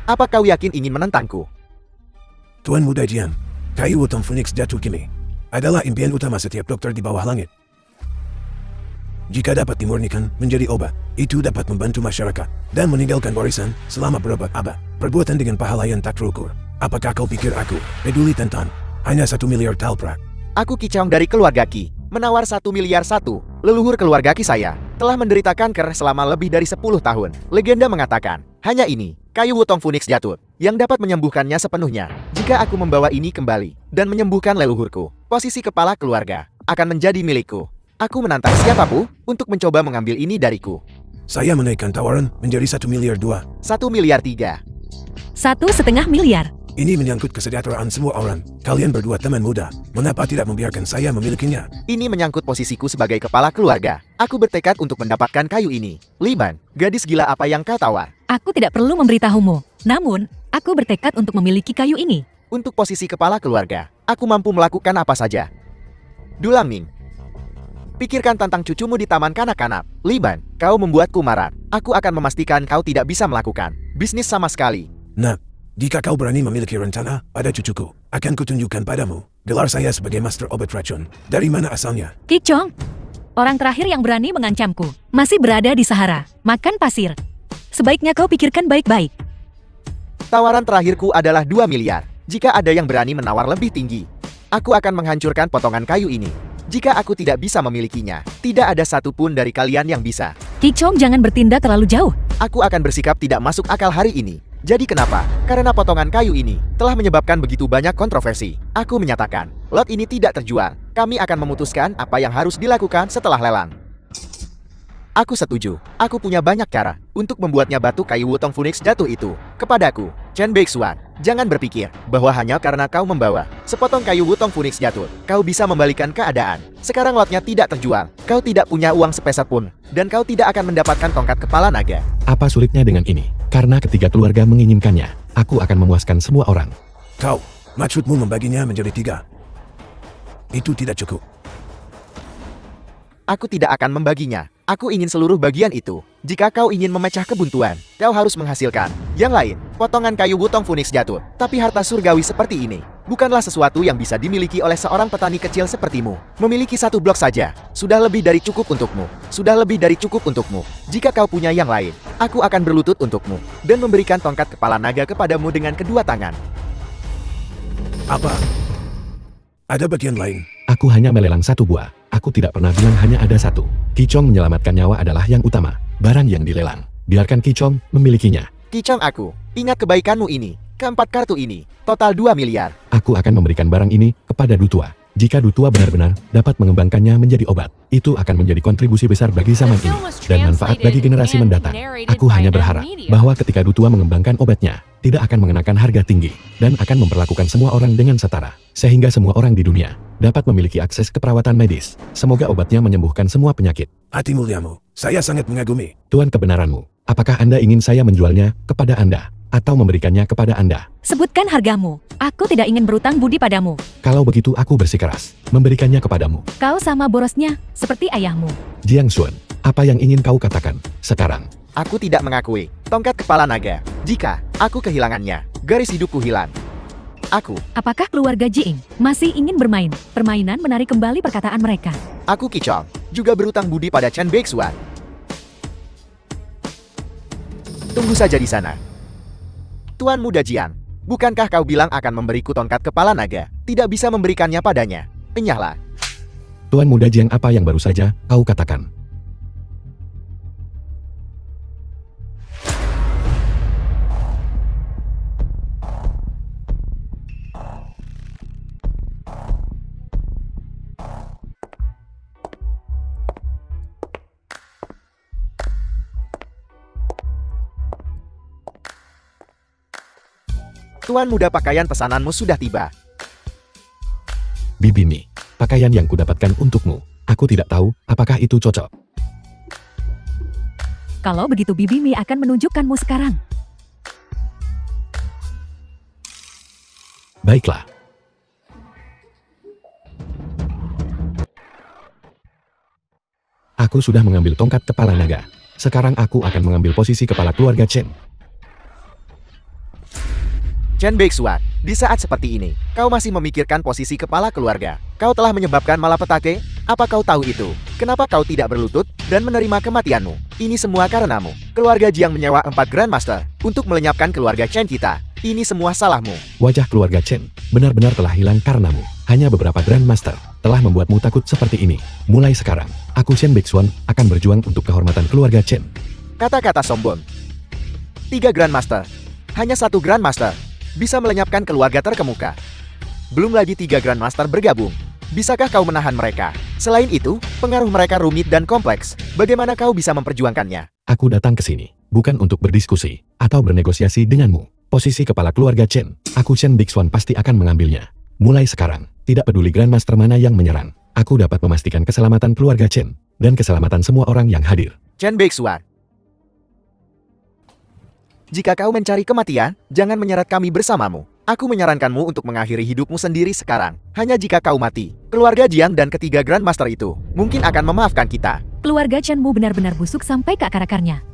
Apa kau yakin ingin menentangku? Tuan Muda Jian, kayu wutong Phoenix jatuh kini adalah impian utama setiap dokter di bawah langit. Jika dapat dimurnikan menjadi obat, itu dapat membantu masyarakat dan meninggalkan warisan selama berobat abad. Perbuatan dengan pahala yang tak terukur. Apakah kau pikir aku peduli tentang hanya 1 miliar talprak? Aku Kicong dari keluarga Ki. Menawar 1 miliar 1. Leluhur keluarga Ki saya telah menderita kanker selama lebih dari 10 tahun. Legenda mengatakan, hanya ini, kayu wutong Phoenix jatuh, yang dapat menyembuhkannya sepenuhnya. Jika aku membawa ini kembali dan menyembuhkan leluhurku, posisi kepala keluarga akan menjadi milikku. Aku menantang siapapun untuk mencoba mengambil ini dariku. Saya menaikkan tawaran menjadi 1 miliar 2. 1 miliar 3. 1,5 miliar. Ini menyangkut kesejahteraan semua orang. Kalian berdua teman muda. Mengapa tidak membiarkan saya memilikinya? Ini menyangkut posisiku sebagai kepala keluarga. Aku bertekad untuk mendapatkan kayu ini. Liban, gadis gila apa yang kau tawar? Aku tidak perlu memberitahumu. Namun, aku bertekad untuk memiliki kayu ini. Untuk posisi kepala keluarga, aku mampu melakukan apa saja. Dulaming. Pikirkan tentang cucumu di taman kanak-kanak. Liban, kau membuatku marah. Aku akan memastikan kau tidak bisa melakukan bisnis sama sekali. Nah, jika kau berani memiliki rencana pada cucuku, akan kutunjukkan padamu gelar saya sebagai master obat racun. Dari mana asalnya? Kicong, orang terakhir yang berani mengancamku, masih berada di Sahara, makan pasir. Sebaiknya kau pikirkan baik-baik. Tawaran terakhirku adalah 2 miliar. Jika ada yang berani menawar lebih tinggi, aku akan menghancurkan potongan kayu ini. Jika aku tidak bisa memilikinya, tidak ada satupun dari kalian yang bisa. Kicong, jangan bertindak terlalu jauh. Aku akan bersikap tidak masuk akal hari ini. Jadi kenapa? Karena potongan kayu ini telah menyebabkan begitu banyak kontroversi. Aku menyatakan, lot ini tidak terjual. Kami akan memutuskan apa yang harus dilakukan setelah lelang. Aku setuju. Aku punya banyak cara untuk membuatnya batu kayu wutong Phoenix jatuh itu kepadaku. Chen Beixuan, jangan berpikir bahwa hanya karena kau membawa sepotong kayu wutong Phoenix jatuh, kau bisa membalikan keadaan. Sekarang lotnya tidak terjual. Kau tidak punya uang sepeser pun, dan kau tidak akan mendapatkan tongkat kepala naga. Apa sulitnya dengan ini? Karena ketiga keluarga menginginkannya, aku akan memuaskan semua orang. Kau, maksudmu membaginya menjadi 3? Itu tidak cukup. Aku tidak akan membaginya. Aku ingin seluruh bagian itu. Jika kau ingin memecah kebuntuan, kau harus menghasilkan yang lain. Potongan kayu wutong Phoenix jatuh. Tapi harta surgawi seperti ini bukanlah sesuatu yang bisa dimiliki oleh seorang petani kecil sepertimu. Memiliki 1 blok saja sudah lebih dari cukup untukmu. Sudah lebih dari cukup untukmu. Jika kau punya yang lain, aku akan berlutut untukmu dan memberikan tongkat kepala naga kepadamu dengan kedua tangan. Apa? Ada bagian lain? Aku hanya melelang 1 buah. Aku tidak pernah bilang hanya ada 1. Kicong menyelamatkan nyawa adalah yang utama. Barang yang dilelang. Biarkan Kicong memilikinya. Kicong aku, ingat kebaikanmu ini. Keempat kartu ini, total 2 miliar. Aku akan memberikan barang ini kepada Dutua. Jika Dutua benar-benar dapat mengembangkannya menjadi obat, itu akan menjadi kontribusi besar bagi zaman ini dan manfaat bagi generasi mendatang. Aku hanya berharap bahwa ketika Dutua mengembangkan obatnya, tidak akan mengenakan harga tinggi dan akan memperlakukan semua orang dengan setara, sehingga semua orang di dunia dapat memiliki akses ke perawatan medis. Semoga obatnya menyembuhkan semua penyakit. Hati muliamu, saya sangat mengagumi. Tuan kebenaranmu, apakah Anda ingin saya menjualnya kepada Anda atau memberikannya kepada Anda? Sebutkan hargamu. Aku tidak ingin berutang budi padamu. Kalau begitu aku bersikeras memberikannya kepadamu. Kau sama borosnya, seperti ayahmu. Jiang Xuan, apa yang ingin kau katakan sekarang? Aku tidak mengakui tongkat kepala naga. Jika aku kehilangannya, garis hidupku hilang. Aku Apakah keluarga Jiing masih ingin bermain permainan menarik kembali perkataan mereka? Kicong, juga berutang budi pada Chen Beixuan. Tunggu saja di sana. Tuan Muda Jiang, bukankah kau bilang akan memberiku tongkat kepala naga? Tidak bisa memberikannya padanya. Enyahlah. Tuan Muda Jiang, apa yang baru saja kau katakan? Tuan Muda, pakaian pesananmu sudah tiba. Bibi Mi, pakaian yang kudapatkan untukmu. Aku tidak tahu apakah itu cocok. Kalau begitu Bibi Mi akan menunjukkanmu sekarang. Baiklah. Aku sudah mengambil tongkat kepala naga. Sekarang aku akan mengambil posisi kepala keluarga Chen. Chen Beixuan, di saat seperti ini, kau masih memikirkan posisi kepala keluarga. Kau telah menyebabkan malapetaka. Apa kau tahu itu? Kenapa kau tidak berlutut dan menerima kematianmu? Ini semua karenamu. Keluarga Jiang menyewa 4 Grandmaster untuk melenyapkan keluarga Chen kita. Ini semua salahmu. Wajah keluarga Chen benar-benar telah hilang karenamu. Hanya beberapa Grandmaster telah membuatmu takut seperti ini. Mulai sekarang, aku Chen Beixuan akan berjuang untuk kehormatan keluarga Chen. Kata-kata sombong. 3 Grandmaster. Hanya 1 Grandmaster bisa melenyapkan keluarga terkemuka. Belum lagi 3 Grandmaster bergabung. Bisakah kau menahan mereka? Selain itu, pengaruh mereka rumit dan kompleks. Bagaimana kau bisa memperjuangkannya? Aku datang ke sini bukan untuk berdiskusi atau bernegosiasi denganmu. Posisi kepala keluarga Chen, aku Chen Beixuan pasti akan mengambilnya. Mulai sekarang, tidak peduli Grandmaster mana yang menyerang, aku dapat memastikan keselamatan keluarga Chen dan keselamatan semua orang yang hadir. Chen Beixuan, jika kau mencari kematian, jangan menyeret kami bersamamu. Aku menyarankanmu untuk mengakhiri hidupmu sendiri sekarang. Hanya jika kau mati, keluarga Jiang dan ketiga Grandmaster itu mungkin akan memaafkan kita. Keluarga Chenmu benar-benar busuk sampai ke akar-akarnya.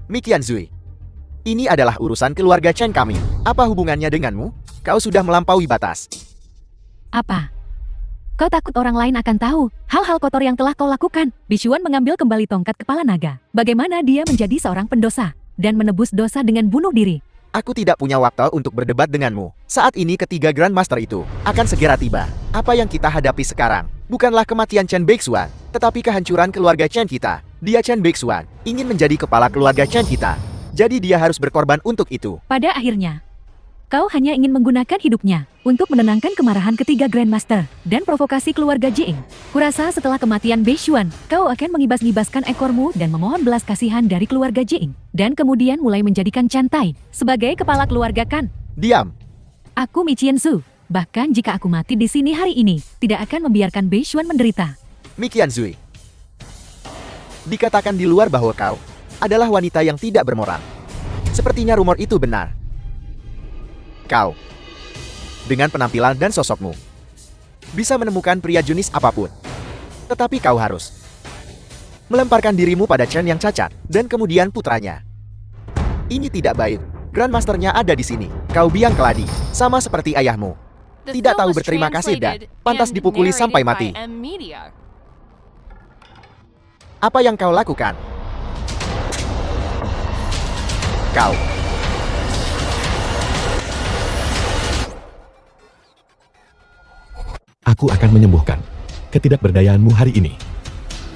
Mi Qianzui, ini adalah urusan keluarga Chen kami. Apa hubungannya denganmu? Kau sudah melampaui batas. Apa? Kau takut orang lain akan tahu hal-hal kotor yang telah kau lakukan? Bixuan mengambil kembali tongkat kepala naga. Bagaimana dia menjadi seorang pendosa dan menebus dosa dengan bunuh diri? Aku tidak punya waktu untuk berdebat denganmu. Saat ini ketiga Grandmaster itu akan segera tiba. Apa yang kita hadapi sekarang bukanlah kematian Chen Beixuan, tetapi kehancuran keluarga Chen kita. Dia Chen Beixuan ingin menjadi kepala keluarga Chen kita. Jadi dia harus berkorban untuk itu. Pada akhirnya, kau hanya ingin menggunakan hidupnya untuk menenangkan kemarahan ketiga Grandmaster dan provokasi keluarga Jiang. Kurasa setelah kematian Beixuan, kau akan mengibas-ngibaskan ekormu dan memohon belas kasihan dari keluarga Jiang. Dan kemudian mulai menjadikan Chan Tai sebagai kepala keluarga kan? Diam. Aku Mi Qianzu. Bahkan jika aku mati di sini hari ini, tidak akan membiarkan Beixuan menderita. Mi Qianzui, dikatakan di luar bahwa kau adalah wanita yang tidak bermoral. Sepertinya rumor itu benar. Kau, dengan penampilan dan sosokmu, bisa menemukan pria jenis apapun. Tetapi kau harus melemparkan dirimu pada Chen yang cacat, dan kemudian putranya. Ini tidak baik. Grandmasternya ada di sini. Kau biang keladi, sama seperti ayahmu. The Tidak film tahu was berterima kasih dan translated pantas and dipukuli narrated sampai by mati. M-Media. Apa yang kau lakukan? Kau. Aku akan menyembuhkan ketidakberdayaanmu hari ini.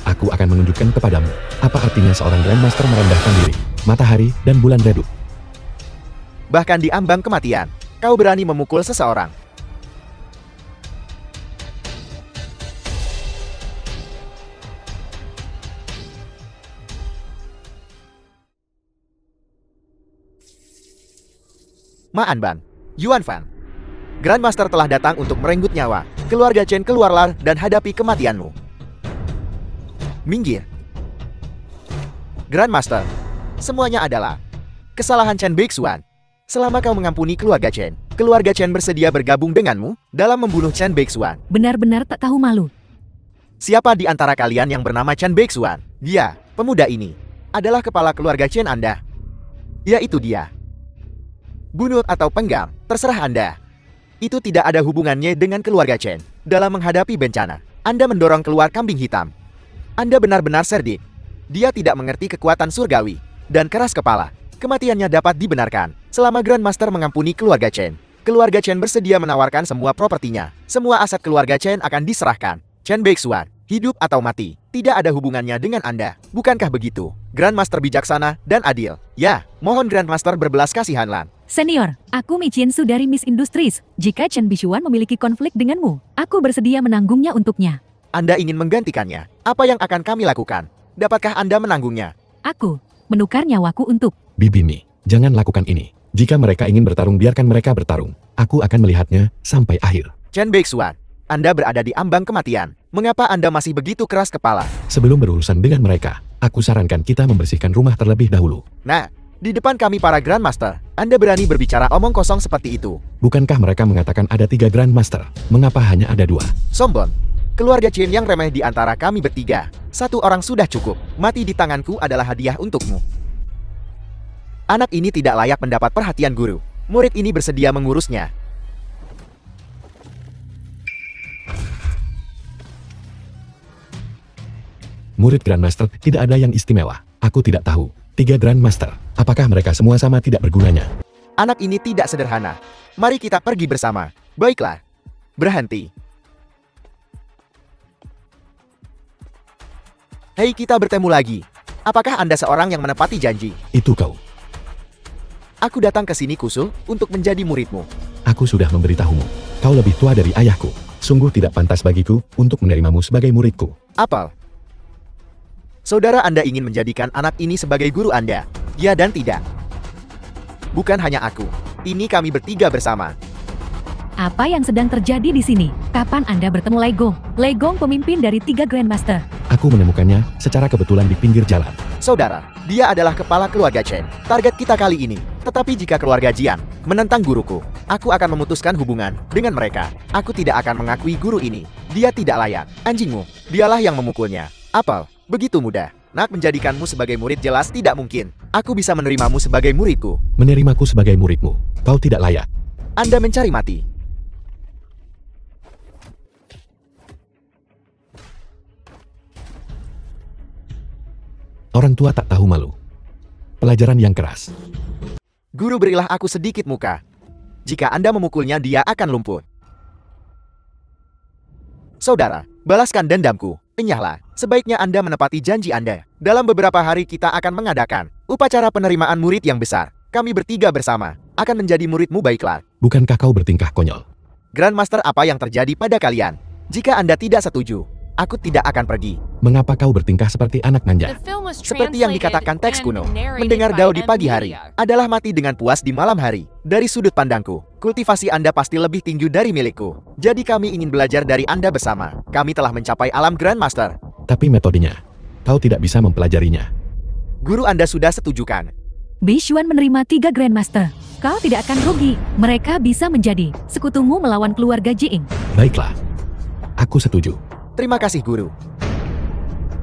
Aku akan menunjukkan kepadamu apa artinya seorang Grandmaster merendahkan diri, matahari, dan bulan redup. Bahkan di ambang kematian, kau berani memukul seseorang. Ma Anban, Yuan Fan, Grandmaster telah datang untuk merenggut nyawa. Keluarga Chen, keluarlah dan hadapi kematianmu. Minggir. Grandmaster, semuanya adalah kesalahan Chen Beixuan. Selama kau mengampuni keluarga Chen bersedia bergabung denganmu dalam membunuh Chen Beixuan. Benar-benar tak tahu malu. Siapa di antara kalian yang bernama Chen Beixuan? Dia, pemuda ini, adalah kepala keluarga Chen Anda. Yaitu dia. Bunuh atau penggal, terserah Anda. Itu tidak ada hubungannya dengan keluarga Chen. Dalam menghadapi bencana, Anda mendorong keluar kambing hitam. Anda benar-benar cerdik. Dia tidak mengerti kekuatan surgawi dan keras kepala. Kematiannya dapat dibenarkan selama Grandmaster mengampuni keluarga Chen. Keluarga Chen bersedia menawarkan semua propertinya. Semua aset keluarga Chen akan diserahkan. Chen Beixuan, hidup atau mati, tidak ada hubungannya dengan Anda. Bukankah begitu? Grandmaster bijaksana dan adil. Ya, mohon Grandmaster berbelas kasihanlah. Senior, aku Mi Jiansu dari Miss Industries. Jika Chen Beixuan memiliki konflik denganmu, aku bersedia menanggungnya untuknya. Anda ingin menggantikannya. Apa yang akan kami lakukan? Dapatkah Anda menanggungnya? Aku menukar nyawaku untuk... Bibi Mi, jangan lakukan ini. Jika mereka ingin bertarung, biarkan mereka bertarung. Aku akan melihatnya sampai akhir. Chen Beixuan, Anda berada di ambang kematian. Mengapa Anda masih begitu keras kepala? Sebelum berurusan dengan mereka, aku sarankan kita membersihkan rumah terlebih dahulu. Nah, di depan kami para Grandmaster, Anda berani berbicara omong kosong seperti itu. Bukankah mereka mengatakan ada 3 Grandmaster? Mengapa hanya ada 2? Sombong. Keluarga Chen yang remeh di antara kami bertiga. 1 orang sudah cukup. Mati di tanganku adalah hadiah untukmu. Anak ini tidak layak mendapat perhatian guru. Murid ini bersedia mengurusnya. Murid Grandmaster tidak ada yang istimewa. Aku tidak tahu. 3 Grandmaster. Apakah mereka semua sama tidak bergunanya? Anak ini tidak sederhana. Mari kita pergi bersama. Baiklah. Berhenti. Hei, kita bertemu lagi. Apakah Anda seorang yang menepati janji? Itu kau. Aku datang ke sini khusus untuk menjadi muridmu. Aku sudah memberitahumu. Kau lebih tua dari ayahku. Sungguh tidak pantas bagiku untuk menerimamu sebagai muridku. Apel. Saudara Anda ingin menjadikan anak ini sebagai guru Anda. Ya dan tidak. Bukan hanya aku. Ini kami bertiga bersama. Apa yang sedang terjadi di sini? Kapan Anda bertemu Lei Gong? Lei Gong pemimpin dari 3 Grandmaster. Aku menemukannya secara kebetulan di pinggir jalan. Saudara, dia adalah kepala keluarga Chen. Target kita kali ini. Tetapi jika keluarga Jian menentang guruku, aku akan memutuskan hubungan dengan mereka. Aku tidak akan mengakui guru ini. Dia tidak layak. Anjingmu, dialah yang memukulnya. Apel, begitu mudah. Nak menjadikanmu sebagai murid jelas tidak mungkin. Aku bisa menerimamu sebagai muridku. Menerimaku sebagai muridmu. Kau tidak layak. Anda mencari mati. Orang tua tak tahu malu. Pelajaran yang keras. Guru, berilah aku sedikit muka. Jika Anda memukulnya, dia akan lumpuh. Saudara, balaskan dendamku. Enyahlah. Sebaiknya Anda menepati janji Anda. Dalam beberapa hari kita akan mengadakan upacara penerimaan murid yang besar. Kami bertiga bersama akan menjadi muridmu, baiklah. Bukankah kau bertingkah konyol? Grandmaster, apa yang terjadi pada kalian? Jika Anda tidak setuju, aku tidak akan pergi. Mengapa kau bertingkah seperti anak manja? The film was Seperti yang translated dikatakan teks and kuno, narrated mendengar by Dao di M. pagi hari Media. adalah mati dengan puas di malam hari. Dari sudut pandangku, kultivasi Anda pasti lebih tinggi dari milikku. Jadi kami ingin belajar dari Anda bersama. Kami telah mencapai alam Grandmaster. Tapi metodenya, kau tidak bisa mempelajarinya. Guru Anda sudah setujukan. Beixuan menerima 3 Grandmaster. Kau tidak akan rugi. Mereka bisa menjadi sekutumu melawan keluarga Jiing. Baiklah. Aku setuju. Terima kasih, Guru.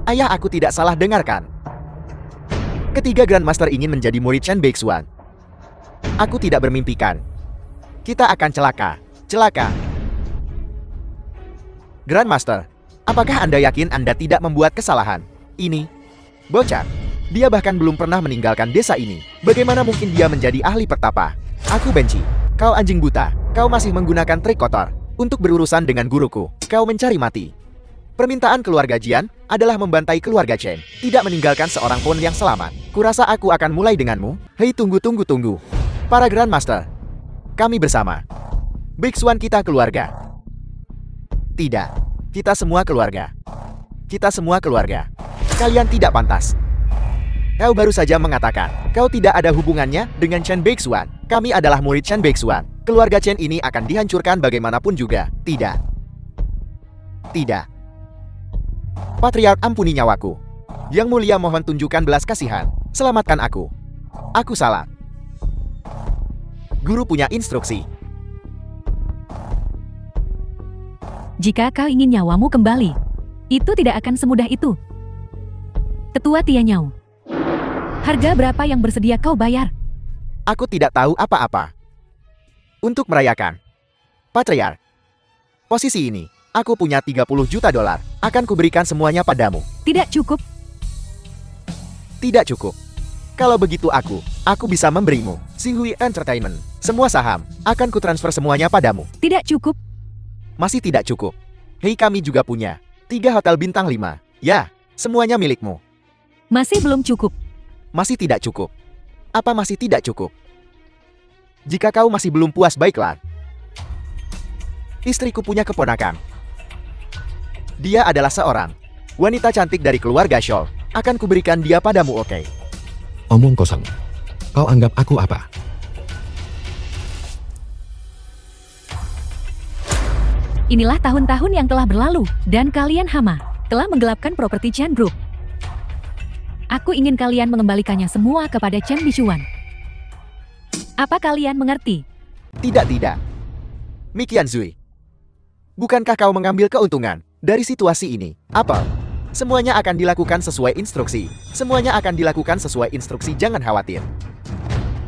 Ayah, aku tidak salah dengarkan. Ketiga Grandmaster ingin menjadi murid Chen Beixuan. Aku tidak bermimpikan. Kita akan celaka. Celaka. Grandmaster, apakah Anda yakin Anda tidak membuat kesalahan? Ini bocah. Dia bahkan belum pernah meninggalkan desa ini. Bagaimana mungkin dia menjadi ahli pertapa? Aku benci. Kau anjing buta. Kau masih menggunakan trik kotor untuk berurusan dengan guruku. Kau mencari mati. Permintaan keluarga Jian adalah membantai keluarga Chen, tidak meninggalkan seorang pun yang selamat. Kurasa aku akan mulai denganmu. Hei, tunggu. Para Grandmaster, kami bersama. Beixuan, kita keluarga. Tidak, kita semua keluarga. Kita semua keluarga. Kalian tidak pantas. Kau baru saja mengatakan, kau tidak ada hubungannya dengan Chen Beixuan. Kami adalah murid Chen Beixuan. Keluarga Chen ini akan dihancurkan bagaimanapun juga. Tidak. Tidak. Patriark, ampuni nyawaku. Yang mulia, mohon tunjukkan belas kasihan. Selamatkan aku. Aku salah. Guru punya instruksi. Jika kau ingin nyawamu kembali, itu tidak akan semudah itu. Tetua Tianyao, harga berapa yang bersedia kau bayar? Aku tidak tahu apa-apa. Untuk merayakan Patriark, posisi ini, aku punya 30 juta dolar. Akan kuberikan semuanya padamu. Tidak cukup. Tidak cukup. Kalau begitu aku bisa memberimu Xinghui Entertainment. Semua saham akan kutransfer semuanya padamu. Tidak cukup. Masih tidak cukup. Hei, kami juga punya 3 hotel bintang 5. Ya, semuanya milikmu. Masih belum cukup. Masih tidak cukup. Apa masih tidak cukup? Jika kau masih belum puas, baiklah. Istriku punya keponakan. Dia adalah seorang wanita cantik dari keluarga Scholl. Akan kuberikan dia padamu, oke? Omong kosong. Kau anggap aku apa? Inilah tahun-tahun yang telah berlalu, dan kalian hama telah menggelapkan properti Chen Group. Aku ingin kalian mengembalikannya semua kepada Chen Bixuan. Apa kalian mengerti? Tidak. Mi Qianzui. Bukankah kau mengambil keuntungan dari situasi ini? Apa? Semuanya akan dilakukan sesuai instruksi. Semuanya akan dilakukan sesuai instruksi, jangan khawatir.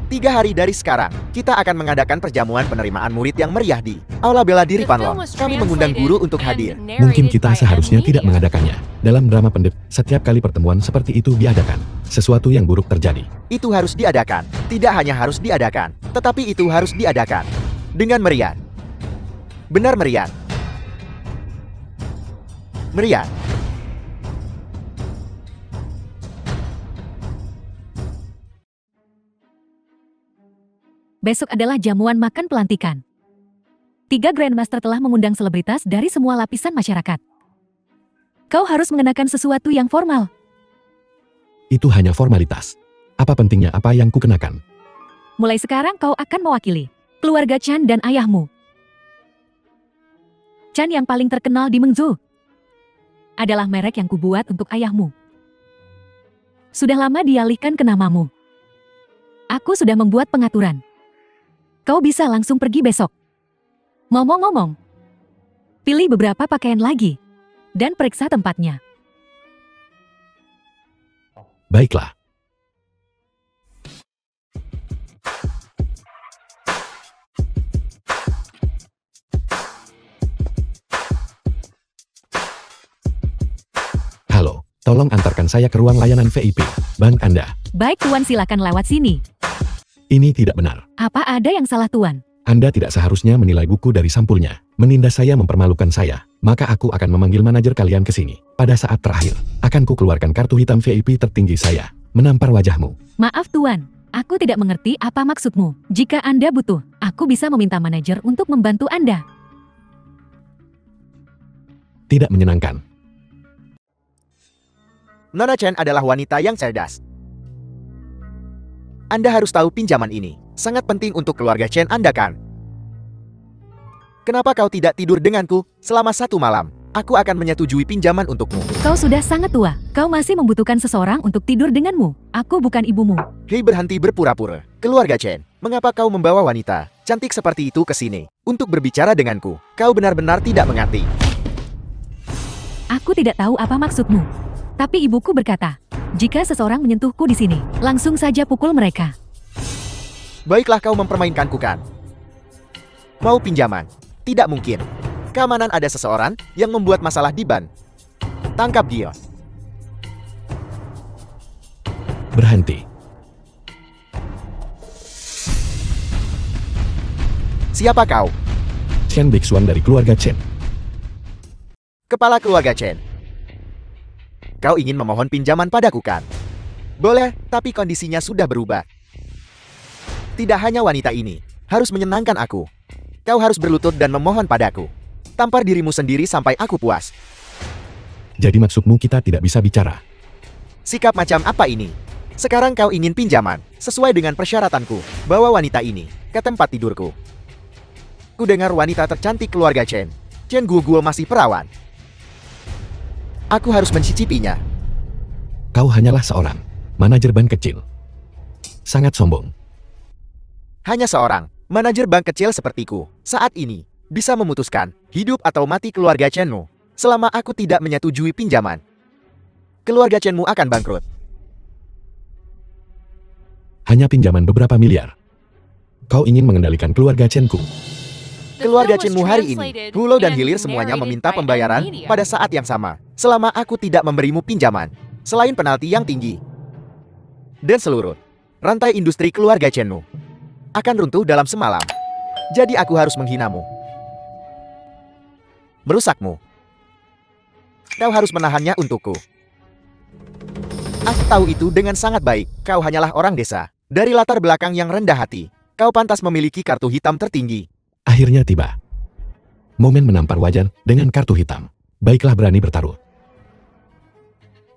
3 hari dari sekarang, kita akan mengadakan perjamuan penerimaan murid yang meriah di Aula Bela Diri Panlong. Kami mengundang guru untuk hadir. Mungkin kita seharusnya tidak mengadakannya. Dalam drama pendek, setiap kali pertemuan seperti itu diadakan, sesuatu yang buruk terjadi. Itu harus diadakan. Tidak hanya harus diadakan, tetapi itu harus diadakan dengan meriah. Benar meriah. Meriah. Besok adalah jamuan makan pelantikan. 3 Grandmaster telah mengundang selebritas dari semua lapisan masyarakat. Kau harus mengenakan sesuatu yang formal. Itu hanya formalitas. Apa pentingnya apa yang kukenakan? Mulai sekarang kau akan mewakili keluarga Chan dan ayahmu. Chan yang paling terkenal di Mengzhou adalah merek yang kubuat untuk ayahmu. Sudah lama dialihkan ke namamu. Aku sudah membuat pengaturan. Kau bisa langsung pergi besok. Ngomong-ngomong, pilih beberapa pakaian lagi dan periksa tempatnya. Baiklah. Halo, tolong antarkan saya ke ruang layanan VIP, bank Anda. Baik Tuan, silakan lewat sini. Ini tidak benar. Apa ada yang salah Tuan? Anda tidak seharusnya menilai buku dari sampulnya. Menindas saya mempermalukan saya. Maka aku akan memanggil manajer kalian ke sini. Pada saat terakhir, akan ku keluarkan kartu hitam VIP tertinggi saya. Menampar wajahmu. Maaf Tuan, aku tidak mengerti apa maksudmu. Jika Anda butuh, aku bisa meminta manajer untuk membantu Anda. Tidak menyenangkan. Nona Chen adalah wanita yang cerdas. Anda harus tahu pinjaman ini sangat penting untuk keluarga Chen Anda kan? Kenapa kau tidak tidur denganku selama 1 malam? Aku akan menyetujui pinjaman untukmu. Kau sudah sangat tua. Kau masih membutuhkan seseorang untuk tidur denganmu. Aku bukan ibumu. Hei, berhenti berpura-pura. Keluarga Chen, mengapa kau membawa wanita cantik seperti itu ke sini untuk berbicara denganku? Kau benar-benar tidak mengerti. Aku tidak tahu apa maksudmu. Tapi ibuku berkata, jika seseorang menyentuhku di sini, langsung saja pukul mereka. Baiklah, kau mempermainkanku kan? Mau pinjaman? Tidak mungkin. Keamanan ada seseorang yang membuat masalah di ban. Tangkap dia. Berhenti. Siapa kau? Chen Bixuan dari keluarga Chen. Kepala keluarga Chen. Kau ingin memohon pinjaman padaku kan? Boleh, tapi kondisinya sudah berubah. Tidak hanya wanita ini harus menyenangkan aku. Kau harus berlutut dan memohon padaku. Tampar dirimu sendiri sampai aku puas. Jadi maksudmu kita tidak bisa bicara? Sikap macam apa ini? Sekarang kau ingin pinjaman, sesuai dengan persyaratanku. Bawa wanita ini ke tempat tidurku. Ku dengar wanita tercantik keluarga Chen. Chen Guoguo masih perawan. Aku harus mencicipinya. Kau hanyalah seorang manajer bank kecil. Sangat sombong. Hanya seorang manajer bank kecil sepertiku saat ini bisa memutuskan hidup atau mati keluarga Chenmu. Selama aku tidak menyetujui pinjaman, keluarga Chenmu akan bangkrut. Hanya pinjaman beberapa miliar. Kau ingin mengendalikan keluarga Chenku. Keluarga Chenmu hari ini, hulu dan hilir semuanya meminta pembayaran pada saat yang sama. Selama aku tidak memberimu pinjaman, selain penalti yang tinggi dan seluruh rantai industri keluarga Chenmu. akan runtuh dalam semalam. Jadi aku harus menghinamu. Merusakmu. Kau harus menahannya untukku. Aku tahu itu dengan sangat baik. Kau hanyalah orang desa. Dari latar belakang yang rendah hati. Kau pantas memiliki kartu hitam tertinggi. Akhirnya tiba. Momen menampar wajar dengan kartu hitam. Baiklah, berani bertaruh.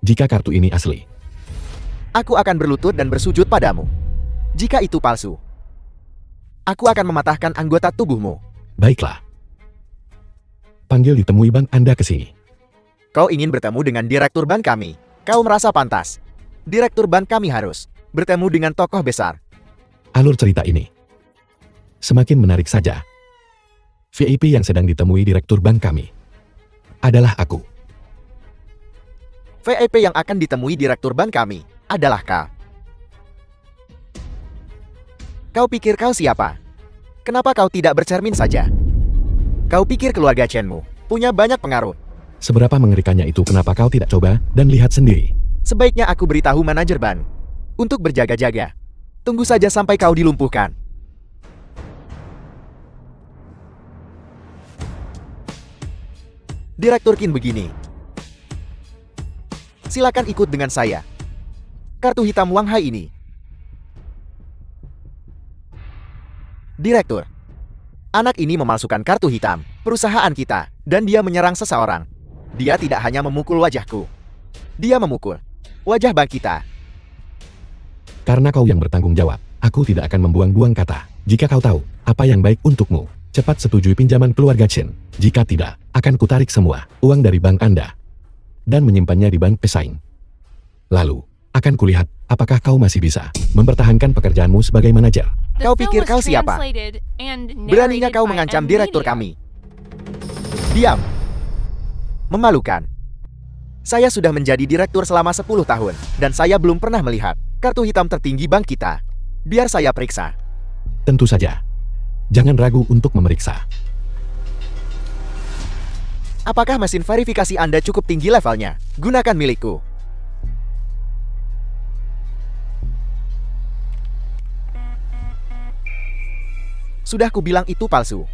Jika kartu ini asli, Aku akan berlutut dan bersujud padamu. Jika itu palsu, aku akan mematahkan anggota tubuhmu. baiklah. Panggil ditemui bank Anda ke sini. Kau ingin bertemu dengan direktur bank kami. Kau merasa pantas. Direktur bank kami harus bertemu dengan tokoh besar. Alur cerita ini semakin menarik saja. VIP yang sedang ditemui direktur bank kami adalah aku. VIP yang akan ditemui direktur bank kami adalah kau. Kau pikir kau siapa? Kenapa kau tidak bercermin saja? Kau pikir keluarga Chenmu punya banyak pengaruh? Seberapa mengerikannya itu, kenapa kau tidak coba dan lihat sendiri? Sebaiknya aku beritahu manajer bank untuk berjaga-jaga. Tunggu saja sampai kau dilumpuhkan. Direktur Qin begini. Silakan ikut dengan saya. Kartu hitam Wang Hai ini. Direktur. Anak ini memalsukan kartu hitam perusahaan kita dan dia menyerang seseorang. Dia tidak hanya memukul wajahku. Dia memukul wajah bank kita. Karena kau yang bertanggung jawab, aku tidak akan membuang-buang kata. Jika kau tahu apa yang baik untukmu, cepat setujui pinjaman keluarga Chen. Jika tidak, akan kutarik semua uang dari bank Anda dan menyimpannya di bank pesaing. Lalu, akan kulihat apakah kau masih bisa mempertahankan pekerjaanmu sebagai manajer. The Kau film pikir was kau siapa? translated and Beraninya narrated kau by mengancam M direktur Media. kami. Diam. Memalukan. Saya sudah menjadi direktur selama 10 tahun, dan saya belum pernah melihat kartu hitam tertinggi bank kita. Biar saya periksa. Tentu saja. Jangan ragu untuk memeriksa. Apakah mesin verifikasi Anda cukup tinggi levelnya? Gunakan milikku. Sudah kubilang itu palsu.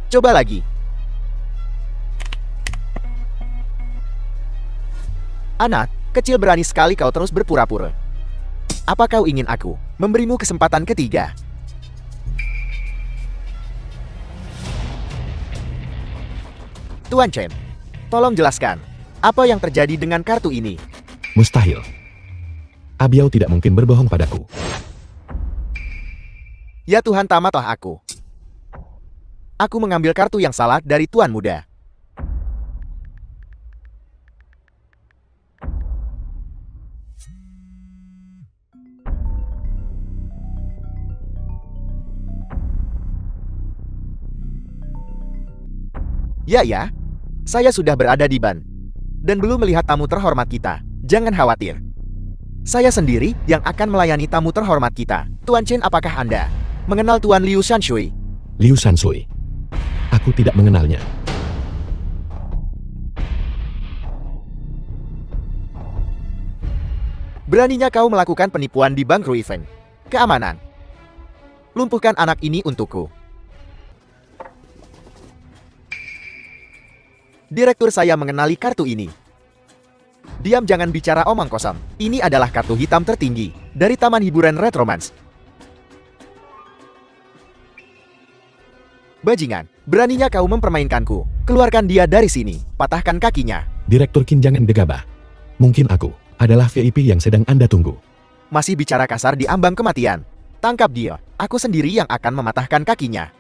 Coba lagi. Anak, kecil, berani sekali kau terus berpura-pura. Apa kau ingin aku memberimu kesempatan ketiga? Tuan Chen, tolong jelaskan, apa yang terjadi dengan kartu ini? Mustahil. Abiao tidak mungkin berbohong padaku. Ya Tuhan, tamatlah aku. Aku mengambil kartu yang salah dari Tuan Muda. Ya, saya sudah berada di ban dan belum melihat tamu terhormat kita. Jangan khawatir. Saya sendiri yang akan melayani tamu terhormat kita. Tuan Chen, apakah Anda mengenal Tuan Liu Shanshui? Liu Shanshui. Aku tidak mengenalnya. Beraninya kau melakukan penipuan di Bank Ruifeng. Keamanan. Lumpuhkan anak ini untukku. Direktur saya mengenali kartu ini. Diam, jangan bicara omong kosong. Ini adalah kartu hitam tertinggi dari Taman Hiburan Retromans. Bajingan, beraninya kau mempermainkanku. Keluarkan dia dari sini. Patahkan kakinya. Direktur Qin, jangan gegabah. Mungkin aku adalah VIP yang sedang Anda tunggu. Masih bicara kasar di ambang kematian. Tangkap dia. Aku sendiri yang akan mematahkan kakinya.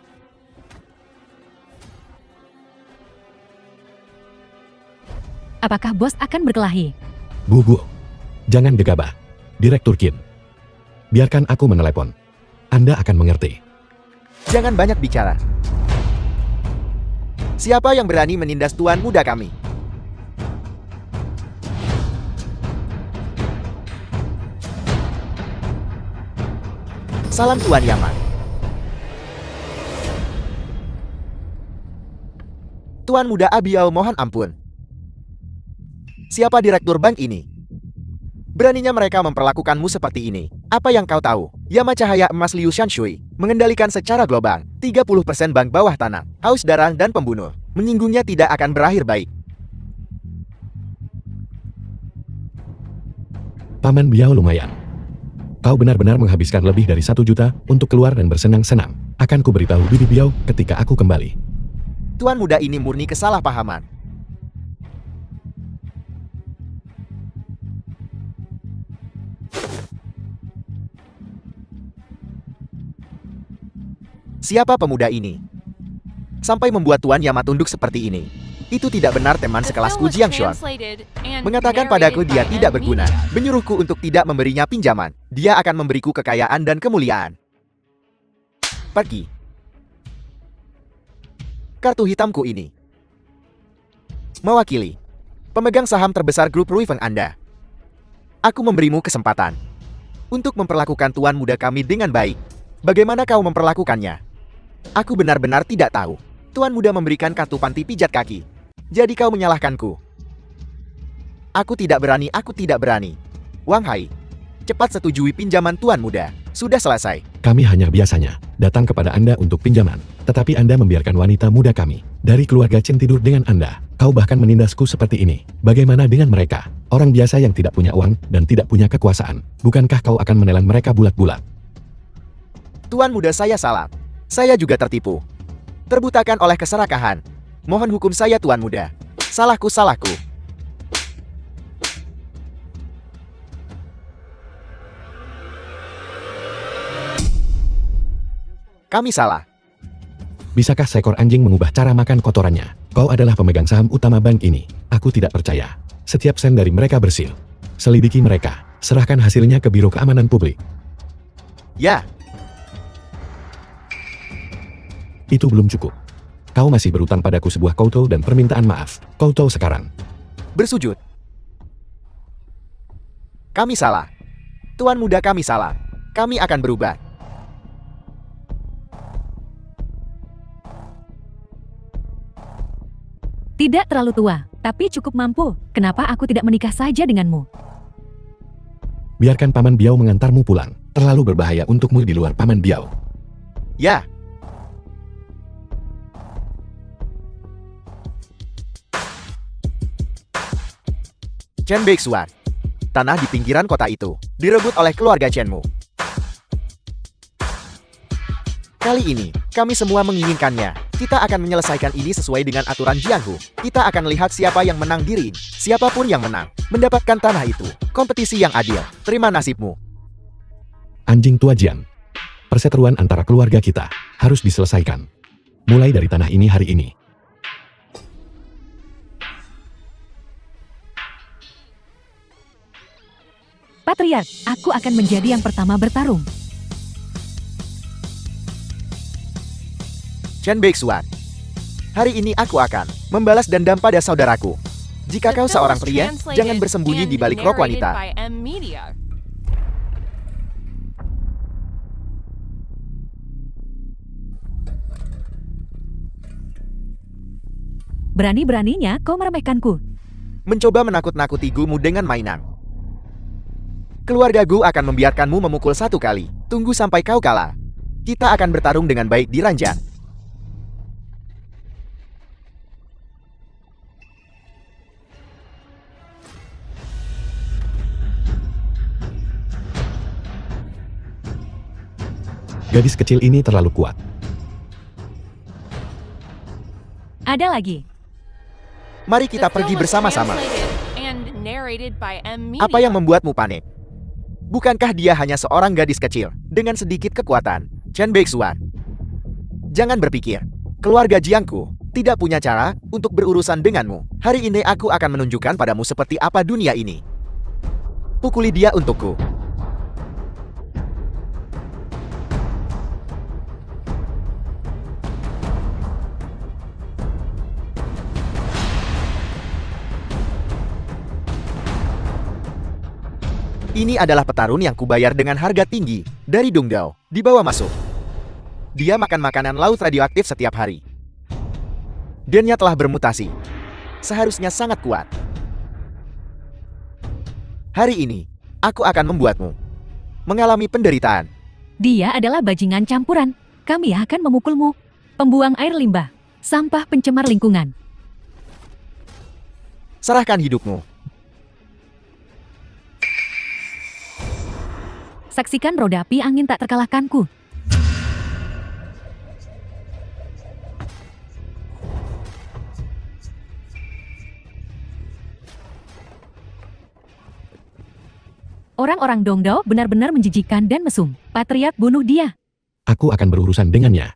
Apakah bos akan berkelahi? Bu, jangan gegabah. Direktur Qin. Biarkan aku menelepon. Anda akan mengerti. Jangan banyak bicara. Siapa yang berani menindas tuan muda kami? Salam Tuan Yaman. Tuan muda Abiao, mohon ampun. Siapa direktur bank ini? Beraninya mereka memperlakukanmu seperti ini. Apa yang kau tahu? Yama Cahaya Emas Liu Shanshui mengendalikan secara global 30% bank bawah tanah, haus darah dan pembunuh. Menyinggungnya tidak akan berakhir baik. Paman Biao lumayan. Kau benar-benar menghabiskan lebih dari 1 juta untuk keluar dan bersenang-senang. Akan ku beritahu Bibi Biao ketika aku kembali. Tuan muda ini murni kesalahpahaman. Siapa pemuda ini? Sampai membuat Tuan Yama tunduk seperti ini. Itu tidak benar, teman The sekelasku film was Jiang Xuan. translated and Mengatakan padaku narrated dia by tidak M. berguna. Media. Menyuruhku untuk tidak memberinya pinjaman. Dia akan memberiku kekayaan dan kemuliaan. Pergi. Kartu hitamku ini mewakili pemegang saham terbesar grup Ruifeng Anda. Aku memberimu kesempatan untuk memperlakukan tuan muda kami dengan baik. Bagaimana kau memperlakukannya? Aku benar-benar tidak tahu. Tuan muda memberikan kartu panti pijat kaki. Jadi kau menyalahkanku. Aku tidak berani. Wang Hai, cepat setujui pinjaman tuan muda. Sudah selesai. Kami hanya biasanya datang kepada Anda untuk pinjaman. Tetapi Anda membiarkan wanita muda kami dari keluarga Chen tidur dengan Anda. Kau bahkan menindasku seperti ini. Bagaimana dengan mereka? Orang biasa yang tidak punya uang dan tidak punya kekuasaan. Bukankah kau akan menelan mereka bulat-bulat? Tuan muda, saya salah. Saya juga tertipu. Terbutakan oleh keserakahan. Mohon hukum saya, tuan muda. Salahku. Kami salah. Bisakah seekor anjing mengubah cara makan kotorannya? Kau adalah pemegang saham utama bank ini. Aku tidak percaya. Setiap sen dari mereka bersil. Selidiki mereka. Serahkan hasilnya ke Biro Keamanan Publik. Ya, Itu belum cukup. Kau masih berutang padaku sebuah koutou dan permintaan maaf. Koutou sekarang. bersujud. Kami salah. Tuan muda, kami salah. Kami akan berubah. Tidak terlalu tua, tapi cukup mampu. Kenapa aku tidak menikah saja denganmu? Biarkan Paman Biao mengantarmu pulang. Terlalu berbahaya untukmu di luar Paman Biao. Ya. Chen Beixuan. Tanah di pinggiran kota itu direbut oleh keluarga Chenmu. Kali ini, kami semua menginginkannya. Kita akan menyelesaikan ini sesuai dengan aturan Jianghu. Kita akan lihat siapa yang menang di ring. Siapapun yang menang, mendapatkan tanah itu. Kompetisi yang adil. Terima nasibmu. Anjing tua Jian. Perseteruan antara keluarga kita harus diselesaikan. Mulai dari tanah ini hari ini. Patriark, aku akan menjadi yang pertama bertarung. Chen Beixuan. Hari ini aku akan membalas dendam pada saudaraku. Jika The kau film seorang was pria, translated jangan bersembunyi and di balik rok narrated wanita. by M. Media. Berani-beraninya kau meremehkanku. Mencoba menakut-nakuti gumu dengan mainan. Keluarga Gu akan membiarkanmu memukul 1 kali. Tunggu sampai kau kalah. Kita akan bertarung dengan baik di ranjang. Gadis kecil ini terlalu kuat. Ada lagi. Mari kita The pergi film was bersama-sama. translated and narrated by M. Media. Apa yang membuatmu panik? Bukankah dia hanya seorang gadis kecil dengan sedikit kekuatan? Chen Beixuan. Jangan berpikir. Keluarga Jiangku tidak punya cara untuk berurusan denganmu. Hari ini aku akan menunjukkan padamu seperti apa dunia ini. Pukuli dia untukku. Ini adalah petarung yang kubayar dengan harga tinggi dari Dongdao. Dibawa masuk. Dia makan makanan laut radioaktif setiap hari. Gennya telah bermutasi. Seharusnya sangat kuat. Hari ini, Aku akan membuatmu mengalami penderitaan. Dia adalah bajingan campuran. Kami akan memukulmu. Pembuang air limbah. Sampah pencemar lingkungan. Serahkan hidupmu. Saksikan roda api angin tak terkalahkanku. Orang-orang Dongdao benar-benar menjijikan dan mesum. Patriark bunuh dia. Aku akan berurusan dengannya.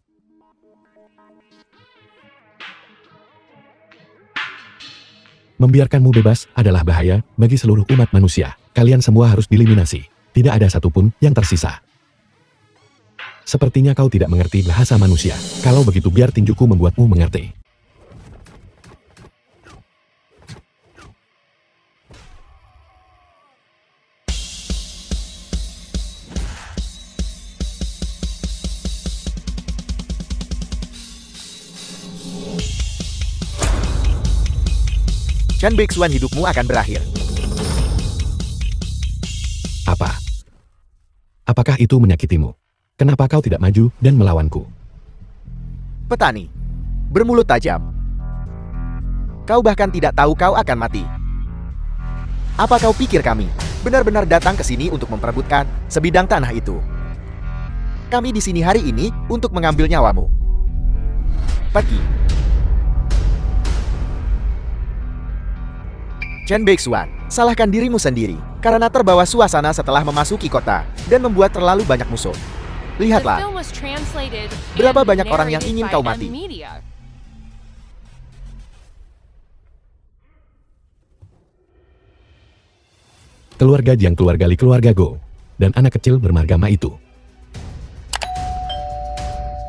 Membiarkanmu bebas adalah bahaya bagi seluruh umat manusia. Kalian semua harus dieliminasi. Tidak ada satupun yang tersisa. Sepertinya kau tidak mengerti bahasa manusia. Kalau begitu biar tinjuku membuatmu mengerti. Chen Beixuan, hidupmu akan berakhir. Apa? Apakah itu menyakitimu? Kenapa kau tidak maju dan melawanku? Petani bermulut tajam. Kau bahkan tidak tahu kau akan mati. Apa kau pikir kami benar-benar datang ke sini untuk memperebutkan sebidang tanah itu? Kami di sini hari ini untuk mengambil nyawamu. Pergi. Chen Beixuan, salahkan dirimu sendiri karena terbawa suasana setelah memasuki kota dan membuat terlalu banyak musuh. The Lihatlah, film was translated berapa and banyak orang yang narrated ingin by kau mati. M-Media. Keluarga Jiang, keluarga Li, keluarga Go, dan anak kecil bermargama itu.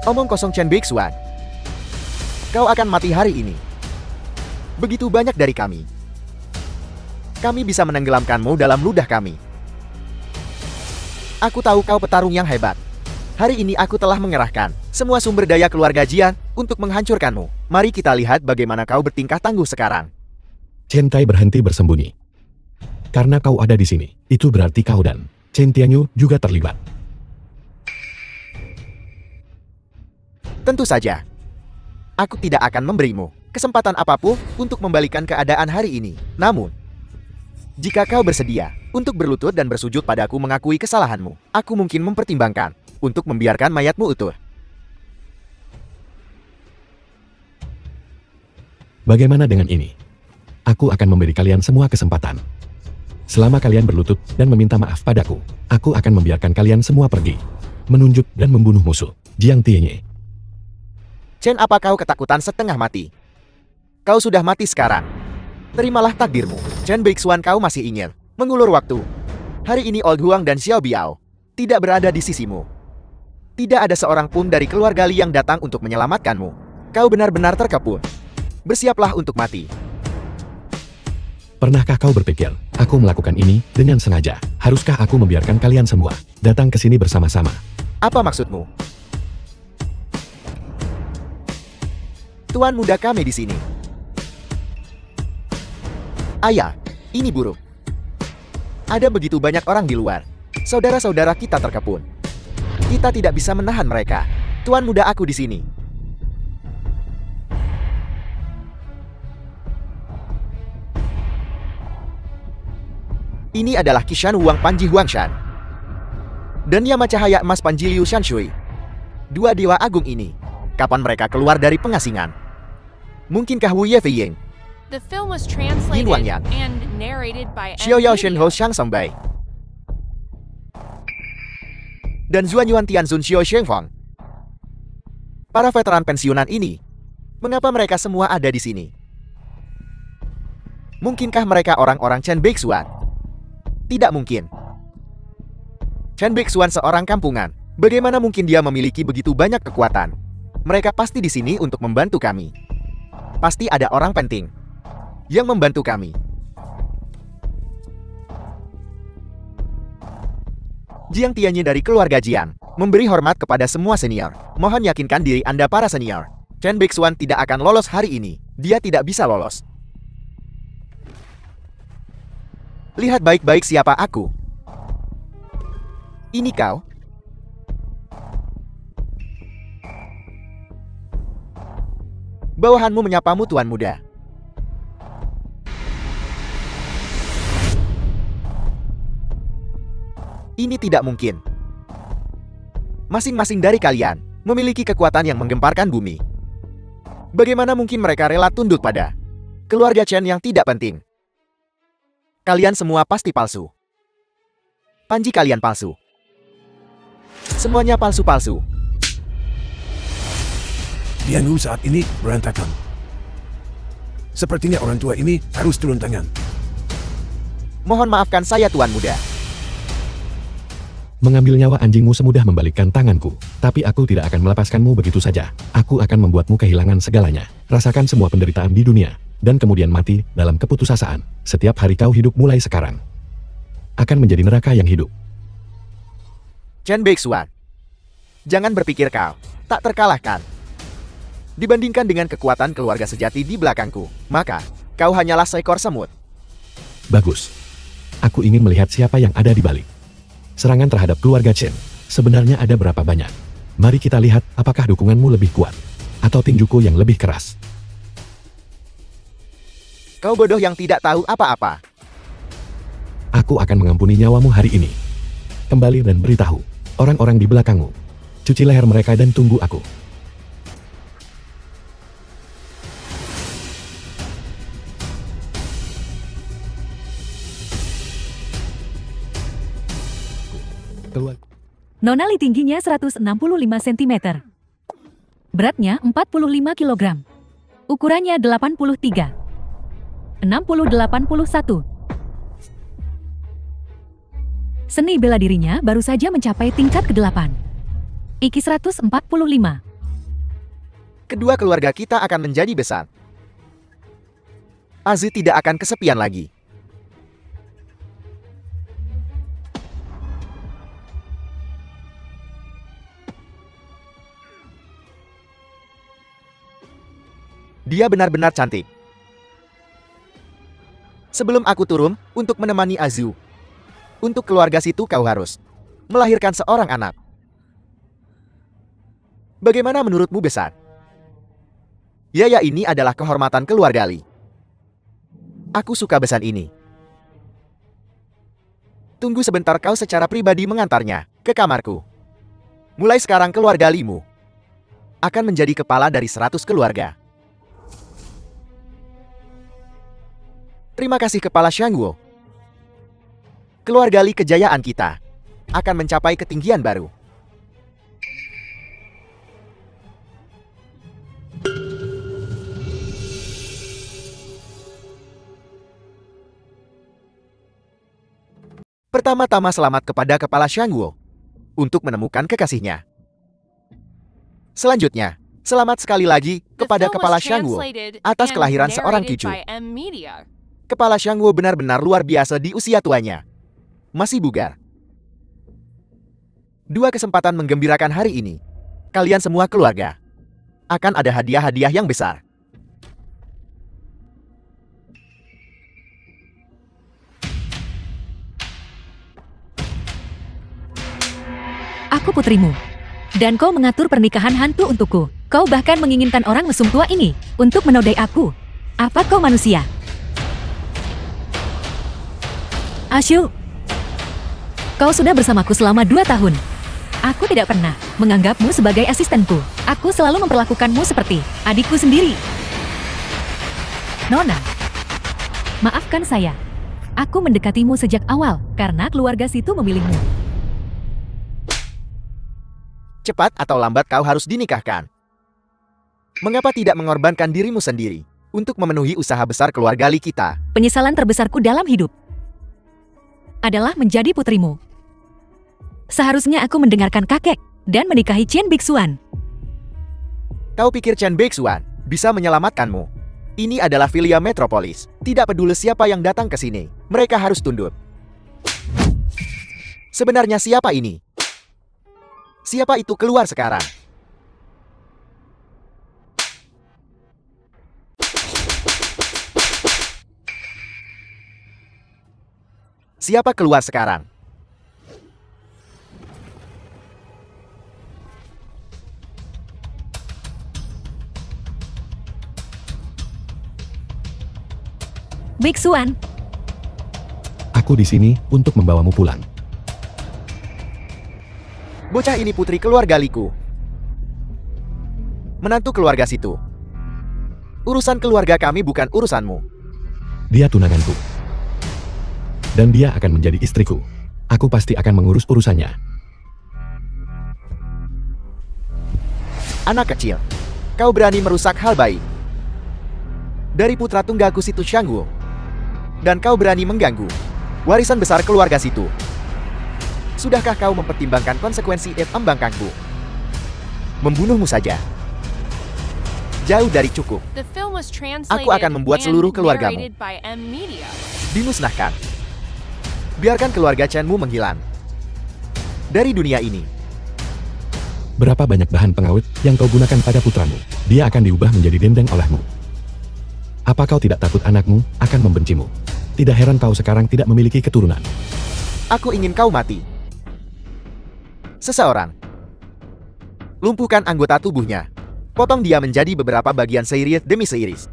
Omong kosong, Chen Beixuan. Kau akan mati hari ini. Begitu banyak dari kami. Kami bisa menenggelamkanmu dalam ludah kami. Aku tahu kau petarung yang hebat. Hari ini aku telah mengerahkan semua sumber daya keluarga Jian untuk menghancurkanmu. Mari kita lihat bagaimana kau bertingkah tangguh sekarang. Chen Tai berhenti bersembunyi. Karena kau ada di sini, itu berarti kau dan Chen Tianyu juga terlibat. Tentu saja. Aku tidak akan memberimu kesempatan apapun untuk membalikan keadaan hari ini. Namun, jika kau bersedia untuk berlutut dan bersujud padaku mengakui kesalahanmu, aku mungkin mempertimbangkan untuk membiarkan mayatmu utuh. Bagaimana dengan ini? Aku akan memberi kalian semua kesempatan. Selama kalian berlutut dan meminta maaf padaku, aku akan membiarkan kalian semua pergi, menunjuk dan membunuh musuh, Jiang Tianyi. Chen, apa kau ketakutan setengah mati? Kau sudah mati sekarang. Terimalah takdirmu. Chen Beixuan, kau masih ingin mengulur waktu. Hari ini Old Huang dan Xiao Biao tidak berada di sisimu. Tidak ada seorang pun dari keluarga Li yang datang untuk menyelamatkanmu. Kau benar-benar terkepung. Bersiaplah untuk mati. Pernahkah kau berpikir, aku melakukan ini dengan sengaja? Haruskah aku membiarkan kalian semua datang ke sini bersama-sama? Apa maksudmu? Tuan muda kami di sini. Ayah, ini buruk. Ada begitu banyak orang di luar. Saudara-saudara kita terkepung. Kita tidak bisa menahan mereka. Tuan muda, aku di sini. Ini adalah Qishan Huang Panji Huangshan dan Yama Cahaya Emas Panji Liu Shanshui. Dua dewa agung ini, kapan mereka keluar dari pengasingan? Mungkinkah Wu Ye Feiying, The film was translated Wang Yang, and narrated by Xiao Yao Shen Ho M-Media. Shang Songbai, dan Zuan Yuan Tianzun Xiao Shengfang? Para veteran pensiunan ini, mengapa mereka semua ada di sini? Mungkinkah mereka orang-orang Chen Beixuan? Tidak mungkin. Chen Beixuan seorang kampungan. Bagaimana mungkin dia memiliki begitu banyak kekuatan? Mereka pasti di sini untuk membantu kami. Pasti ada orang penting yang membantu kami. Jiang Tianyi dari keluarga Jiang memberi hormat kepada semua senior. Mohon yakinkan diri Anda para senior. Chen Beixuan tidak akan lolos hari ini. Dia tidak bisa lolos. Lihat baik-baik siapa aku. Ini kau? Bawahanmu menyapamu, Tuan Muda. Ini tidak mungkin. Masing-masing dari kalian memiliki kekuatan yang menggemparkan bumi. Bagaimana mungkin mereka rela tunduk pada keluarga Chen yang tidak penting? Kalian semua pasti palsu. Panji kalian palsu. Semuanya palsu-palsu. Diangu saat ini berantakan. Sepertinya orang tua ini harus turun tangan. Mohon maafkan saya, Tuan Muda. Mengambil nyawa anjingmu semudah membalikkan tanganku, tapi aku tidak akan melepaskanmu begitu saja. Aku akan membuatmu kehilangan segalanya. Rasakan semua penderitaan di dunia, dan kemudian mati dalam keputusasaan. Setiap hari kau hidup mulai sekarang akan menjadi neraka yang hidup. Chen Beixuan, jangan berpikir kau tak terkalahkan. Dibandingkan dengan kekuatan keluarga sejati di belakangku, maka kau hanyalah seekor semut. Bagus. Aku ingin melihat siapa yang ada di balik serangan terhadap keluarga Chen. Sebenarnya ada berapa banyak? Mari kita lihat apakah dukunganmu lebih kuat atau tinjuku yang lebih keras. Kau bodoh yang tidak tahu apa-apa. Aku akan mengampuni nyawamu hari ini. Kembali dan beritahu orang-orang di belakangmu. Cuci leher mereka dan tunggu aku. Keluar. Nonali tingginya 165 cm. Beratnya 45 kg. Ukurannya 83. 60-81. Seni bela dirinya baru saja mencapai tingkat ke-8. IQ 145. Kedua keluarga kita akan menjadi besar. Aziz tidak akan kesepian lagi. Dia benar-benar cantik. Sebelum aku turun untuk menemani Azu, untuk keluarga situ kau harus melahirkan seorang anak. Bagaimana menurutmu, besar? Ya, ini adalah kehormatan keluarga Li. Aku suka besan ini. Tunggu sebentar, kau secara pribadi mengantarnya ke kamarku. Mulai sekarang keluarga Limu akan menjadi kepala dari 100 keluarga. Terima kasih Kepala Shangguo. Keluarga Li kejayaan kita akan mencapai ketinggian baru. Pertama-tama selamat kepada Kepala Shangguo untuk menemukan kekasihnya. Selanjutnya, selamat sekali lagi The kepada film was Kepala Shangguo translated atas and kelahiran seorang narrated cucu. by M Media. Kepala Shangguo benar-benar luar biasa di usia tuanya. Masih bugar. Dua kesempatan menggembirakan hari ini. Kalian semua keluarga akan ada hadiah-hadiah yang besar. Aku putrimu. Dan kau mengatur pernikahan hantu untukku. Kau bahkan menginginkan orang mesum tua ini untuk menodai aku. Apa kau manusia? Ashu, kau sudah bersamaku selama 2 tahun. Aku tidak pernah menganggapmu sebagai asistenku. Aku selalu memperlakukanmu seperti adikku sendiri. Nona, maafkan saya. Aku mendekatimu sejak awal karena keluarga situ memilihmu. Cepat atau lambat kau harus dinikahkan. Mengapa tidak mengorbankan dirimu sendiri untuk memenuhi usaha besar keluarga Li kita? Penyesalan terbesarku dalam hidup adalah menjadi putrimu. Seharusnya aku mendengarkan kakek dan menikahi Chen Beixuan. Kau pikir Chen Beixuan bisa menyelamatkanmu? Ini adalah Filia Metropolis. Tidak peduli siapa yang datang ke sini, mereka harus tunduk. Sebenarnya siapa ini? Siapa itu keluar sekarang? Siapa keluar sekarang? Biksuan, Aku di sini untuk membawamu pulang. Bocah ini putri keluarga Liku. Menantu keluarga situ. Urusan keluarga kami bukan urusanmu. Dia tunanganku. Dan dia akan menjadi istriku. Aku pasti akan mengurus urusannya. Anak kecil, kau berani merusak hal baik. Dari putra tunggalku situ Shangwu. Dan kau berani mengganggu warisan besar keluarga situ. Sudahkah kau mempertimbangkan konsekuensi ambangkanku? Membunuhmu saja. Jauh dari cukup. The film was translated Aku akan membuat seluruh and keluargamu narrated by M Media. dimusnahkan. Biarkan keluarga Chenmu menghilang dari dunia ini. Berapa banyak bahan pengawet yang kau gunakan pada putramu? Dia akan diubah menjadi dendeng olehmu. Apa kau tidak takut anakmu akan membencimu? Tidak heran kau sekarang tidak memiliki keturunan. Aku ingin kau mati. Seseorang. Lumpuhkan anggota tubuhnya. Potong dia menjadi beberapa bagian seiris demi seiris.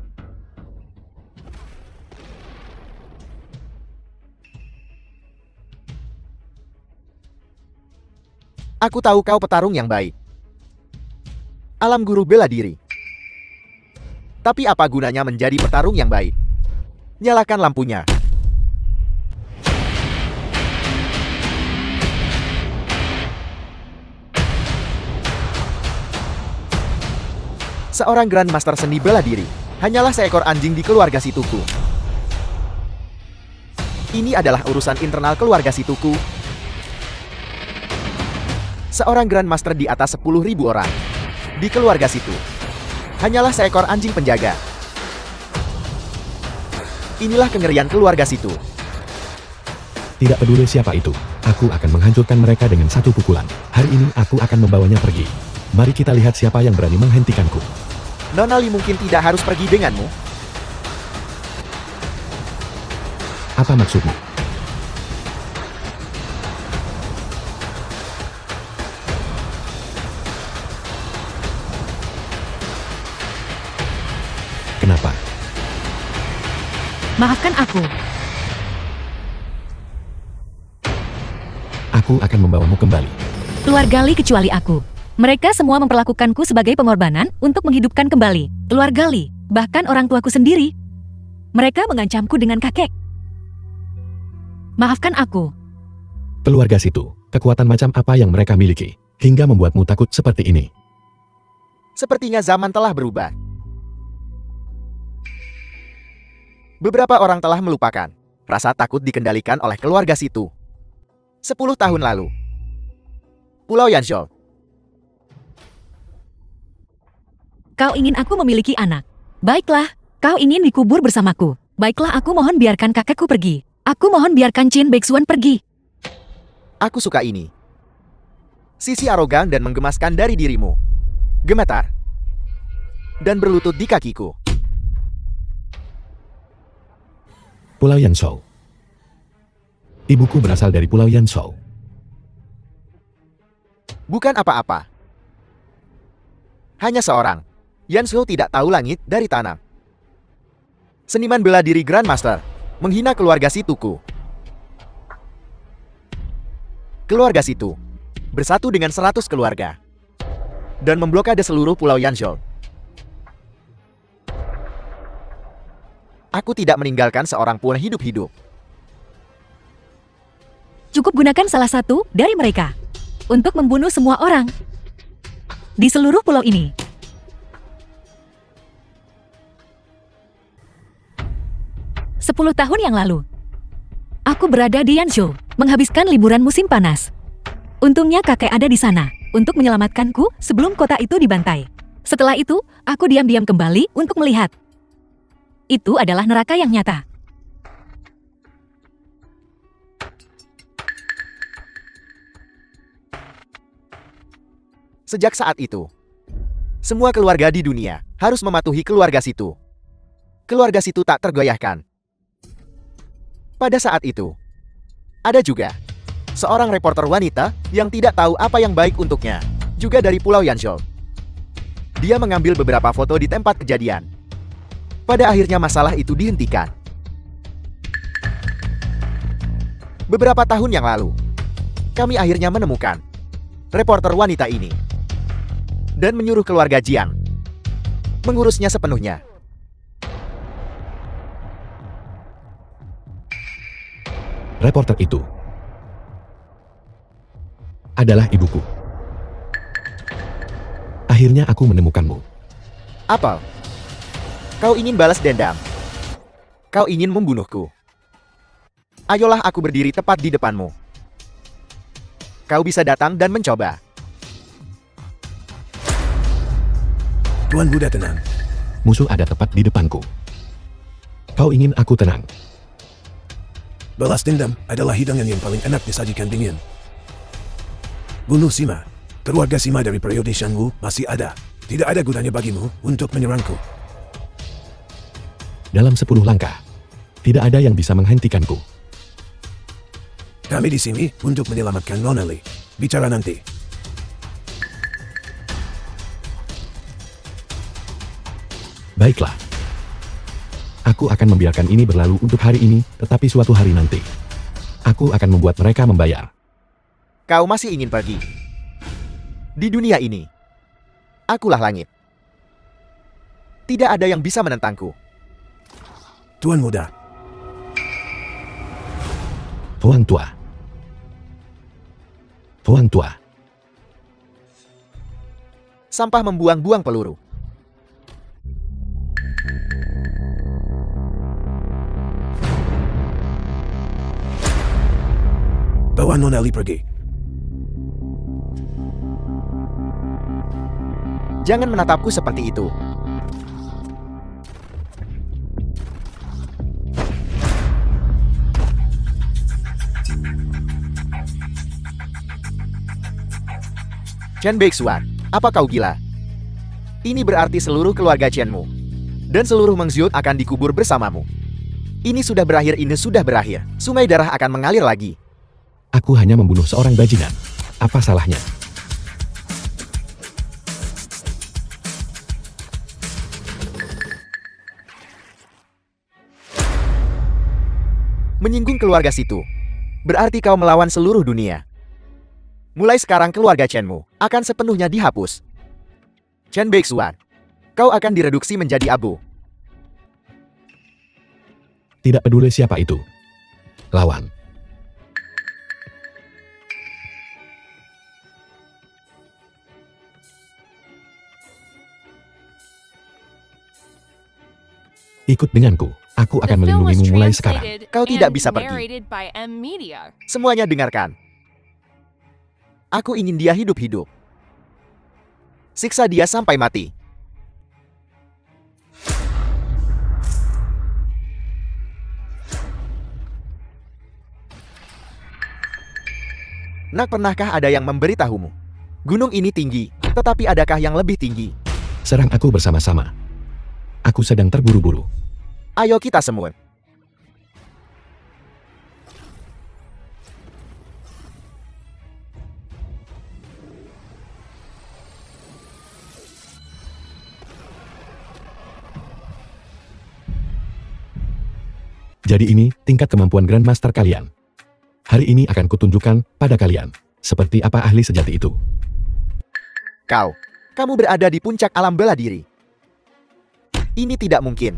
Aku tahu kau petarung yang baik. Alam guru bela diri. Tapi apa gunanya menjadi petarung yang baik? Nyalakan lampunya. Seorang Grandmaster seni bela diri hanyalah seekor anjing di keluarga situku. Ini adalah urusan internal keluarga situku. Seorang Grandmaster di atas 10.000 orang di keluarga situ hanyalah seekor anjing penjaga. Inilah kengerian keluarga situ. Tidak peduli siapa itu, aku akan menghancurkan mereka dengan satu pukulan. Hari ini aku akan membawanya pergi. Mari kita lihat siapa yang berani menghentikanku. Nona Li mungkin tidak harus pergi denganmu. Apa maksudmu? Kenapa? maafkan aku. Aku akan membawamu kembali. Keluarga Li kecuali aku. Mereka semua memperlakukanku sebagai pengorbanan untuk menghidupkan kembali keluarga Li, bahkan orang tuaku sendiri. Mereka mengancamku dengan kakek. Maafkan aku. Keluarga situ, kekuatan macam apa yang mereka miliki, hingga membuatmu takut seperti ini? Sepertinya zaman telah berubah. Beberapa orang telah melupakan rasa takut dikendalikan oleh keluarga situ. 10 tahun lalu. Pulau Yanzhou. Kau ingin aku memiliki anak. Baiklah, kau ingin dikubur bersamaku. Baiklah, aku mohon biarkan kakekku pergi. Aku mohon biarkan Qin Beixuan pergi. Aku suka ini. Sisi arogan dan menggemaskan dari dirimu. Gemetar. Dan berlutut di kakiku. Pulau Yanzhou. Ibuku berasal dari Pulau Yanzhou. Bukan apa-apa. Hanya seorang. Yanzhou tidak tahu langit dari tanah. Seniman bela diri Grandmaster menghina keluarga situku. Keluarga situ bersatu dengan 100 keluarga dan memblokade seluruh Pulau Yanzhou. Aku tidak meninggalkan seorang pun hidup-hidup. Cukup gunakan salah satu dari mereka untuk membunuh semua orang di seluruh pulau ini. Sepuluh tahun yang lalu, aku berada di Yanzhou, menghabiskan liburan musim panas. Untungnya kakek ada di sana untuk menyelamatkanku sebelum kota itu dibantai. Setelah itu, aku diam-diam kembali untuk melihat. Itu adalah neraka yang nyata. Sejak saat itu, semua keluarga di dunia harus mematuhi keluarga situ. Keluarga situ tak tergoyahkan. Pada saat itu, ada juga seorang reporter wanita yang tidak tahu apa yang baik untuknya, juga dari Pulau Yanzhou. Dia mengambil beberapa foto di tempat kejadian. Pada akhirnya masalah itu dihentikan. Beberapa tahun yang lalu, kami akhirnya menemukan reporter wanita ini dan menyuruh keluarga Jiang mengurusnya sepenuhnya. Reporter itu adalah ibuku. Akhirnya aku menemukanmu. Apel, kau ingin balas dendam? Kau ingin membunuhku? Ayolah aku berdiri tepat di depanmu. Kau bisa datang dan mencoba. Tuan muda tenang. Musuh ada tepat di depanku. Kau ingin aku tenang? Balas dendam adalah hidangan yang paling enak disajikan dingin. Bunuh Sima. Keluarga Sima dari periode Shangwu masih ada. Tidak ada gunanya bagimu untuk menyerangku. Dalam 10 langkah, tidak ada yang bisa menghentikanku. Kami di sini untuk menyelamatkan Nona Li. Bicara nanti. Baiklah. Aku akan membiarkan ini berlalu untuk hari ini, tetapi suatu hari nanti, aku akan membuat mereka membayar. Kau masih ingin pergi? Di dunia ini, akulah langit. Tidak ada yang bisa menentangku. Tuan muda. Tuan tua. Tuan tua. Sampah membuang-buang peluru. Bawa Nona Li pergi. Jangan menatapku seperti itu. Chen Beixuan, apa kau gila? Ini berarti seluruh keluarga Chenmu dan seluruh Mengziut akan dikubur bersamamu. Ini sudah berakhir, ini sudah berakhir. Sungai darah akan mengalir lagi. Aku hanya membunuh seorang bajingan. Apa salahnya? Menyinggung keluarga situ berarti kau melawan seluruh dunia. Mulai sekarang keluarga Chenmu akan sepenuhnya dihapus. Chen Beixuan, kau akan direduksi menjadi abu. Tidak peduli siapa itu. Lawan. Ikut denganku. Aku The akan film was melindungimu mulai sekarang. translated Kau tidak and bisa pergi. narrated by M Media. Semuanya dengarkan. Aku ingin dia hidup-hidup. Siksa dia sampai mati. Nak, pernahkah ada yang memberitahumu? Gunung ini tinggi, tetapi adakah yang lebih tinggi? Serang aku bersama-sama. Aku sedang terburu-buru. Ayo kita semut. Jadi ini tingkat kemampuan Grandmaster kalian. Hari ini akan kutunjukkan pada kalian seperti apa ahli sejati itu. Kamu berada di puncak alam bela diri. Ini tidak mungkin.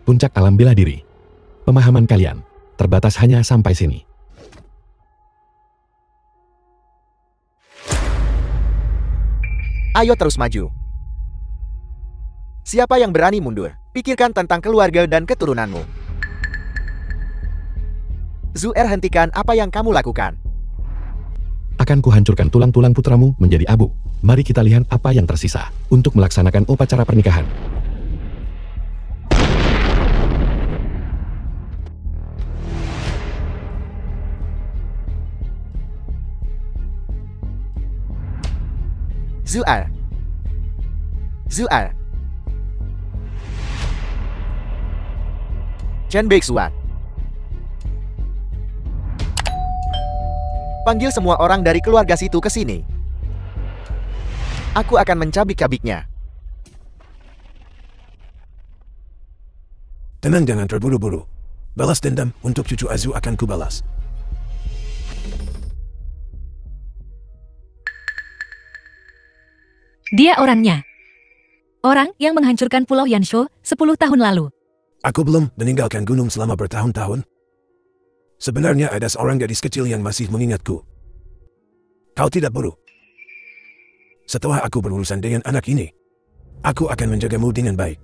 Puncak alam bela diri. Pemahaman kalian terbatas hanya sampai sini. Ayo terus maju. Siapa yang berani mundur? Pikirkan tentang keluarga dan keturunanmu. Zuer, hentikan apa yang kamu lakukan. Akan kuhancurkan tulang-tulang putramu menjadi abu. Mari kita lihat apa yang tersisa untuk melaksanakan upacara pernikahan. Zuer. Chen Beixuan. Panggil semua orang dari keluarga situ ke sini. Aku akan mencabik-cabiknya. Tenang, jangan terburu-buru. Balas dendam untuk cucu Azu akan kubalas. Dia orangnya. Orang yang menghancurkan Pulau Yansho 10 tahun lalu. Aku belum meninggalkan gunung selama bertahun-tahun. Sebenarnya ada seorang gadis kecil yang masih mengingatku. Kau tidak perlu. Setelah aku berurusan dengan anak ini, aku akan menjagamu dengan baik.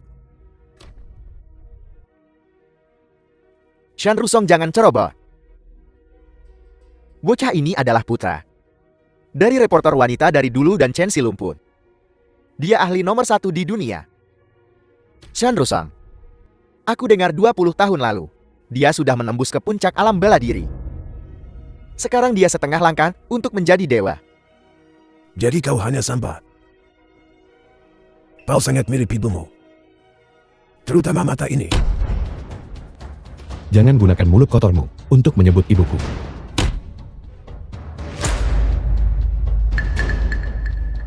Shan Rusong jangan ceroboh. Bocah ini adalah putra dari reporter wanita dari dulu dan Chen Silumpun. Dia ahli nomor 1 di dunia. Shan Rusong. Aku dengar 20 tahun lalu, dia sudah menembus ke puncak alam bela diri. Sekarang dia setengah langkah untuk menjadi dewa. Jadi kau hanya sampah. Kau sangat mirip ibumu. Terutama mata ini. Jangan gunakan mulut kotormu untuk menyebut ibuku.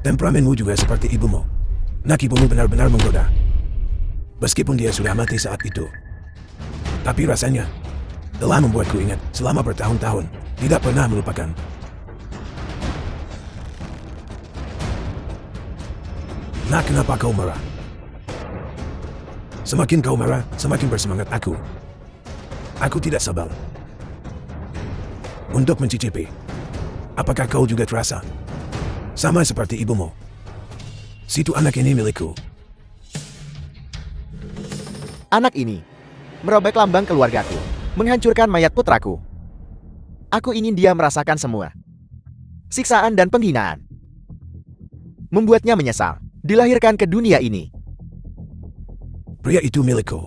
Temperamenmu juga seperti ibumu. Nak ibumu benar-benar menggoda. Meskipun dia sudah mati saat itu. Tapi rasanya telah membuatku ingat selama bertahun-tahun. Tidak pernah melupakan. Nah, kenapa kau marah? Semakin kau marah, semakin bersemangat aku. Aku tidak sabar untuk mencicipi. Apakah kau juga terasa sama seperti ibumu? Situ anak ini milikku. Anak ini merobek lambang keluargaku, menghancurkan mayat putraku. Aku ingin dia merasakan semua siksaan dan penghinaan. Membuatnya menyesal dilahirkan ke dunia ini. Pria itu milikku.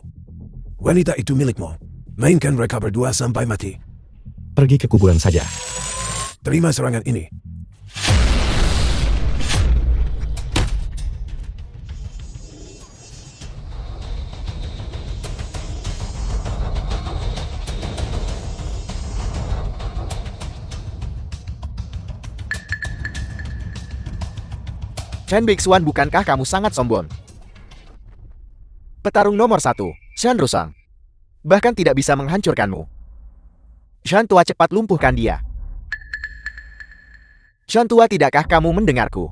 Wanita itu milikmu. Mainkan mereka berdua sampai mati. Pergi ke kuburan saja. Terima serangan ini. Chen Bixuan, bukankah kamu sangat sombong? Petarung nomor 1, Shan Rusong. Bahkan tidak bisa menghancurkanmu. Shan tua, cepat lumpuhkan dia. Shan tua, tidakkah kamu mendengarku?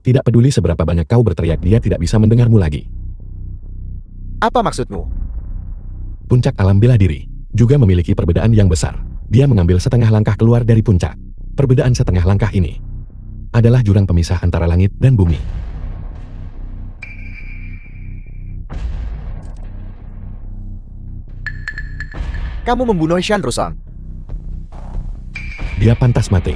Tidak peduli seberapa banyak kau berteriak, dia tidak bisa mendengarmu lagi. Apa maksudmu? Puncak alam bela diri juga memiliki perbedaan yang besar. Dia mengambil setengah langkah keluar dari puncak. Perbedaan setengah langkah ini adalah jurang pemisah antara langit dan bumi. Kamu membunuh Shan Rusong. Dia pantas mati.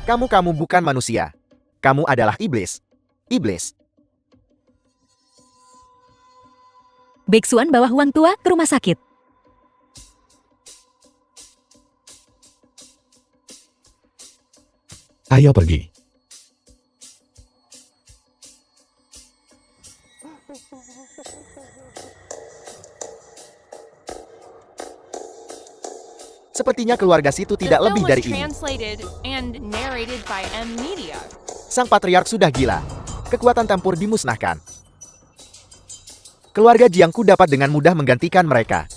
Kamu bukan manusia. Kamu adalah iblis. Iblis. Bexuan bawa Huang tua ke rumah sakit. Ayo pergi. Sepertinya keluarga situ The tidak film lebih was dari ini. translated and narrated by M Media. Sang patriark sudah gila. Kekuatan tempur dimusnahkan. Keluarga Jiangku dapat dengan mudah menggantikan mereka.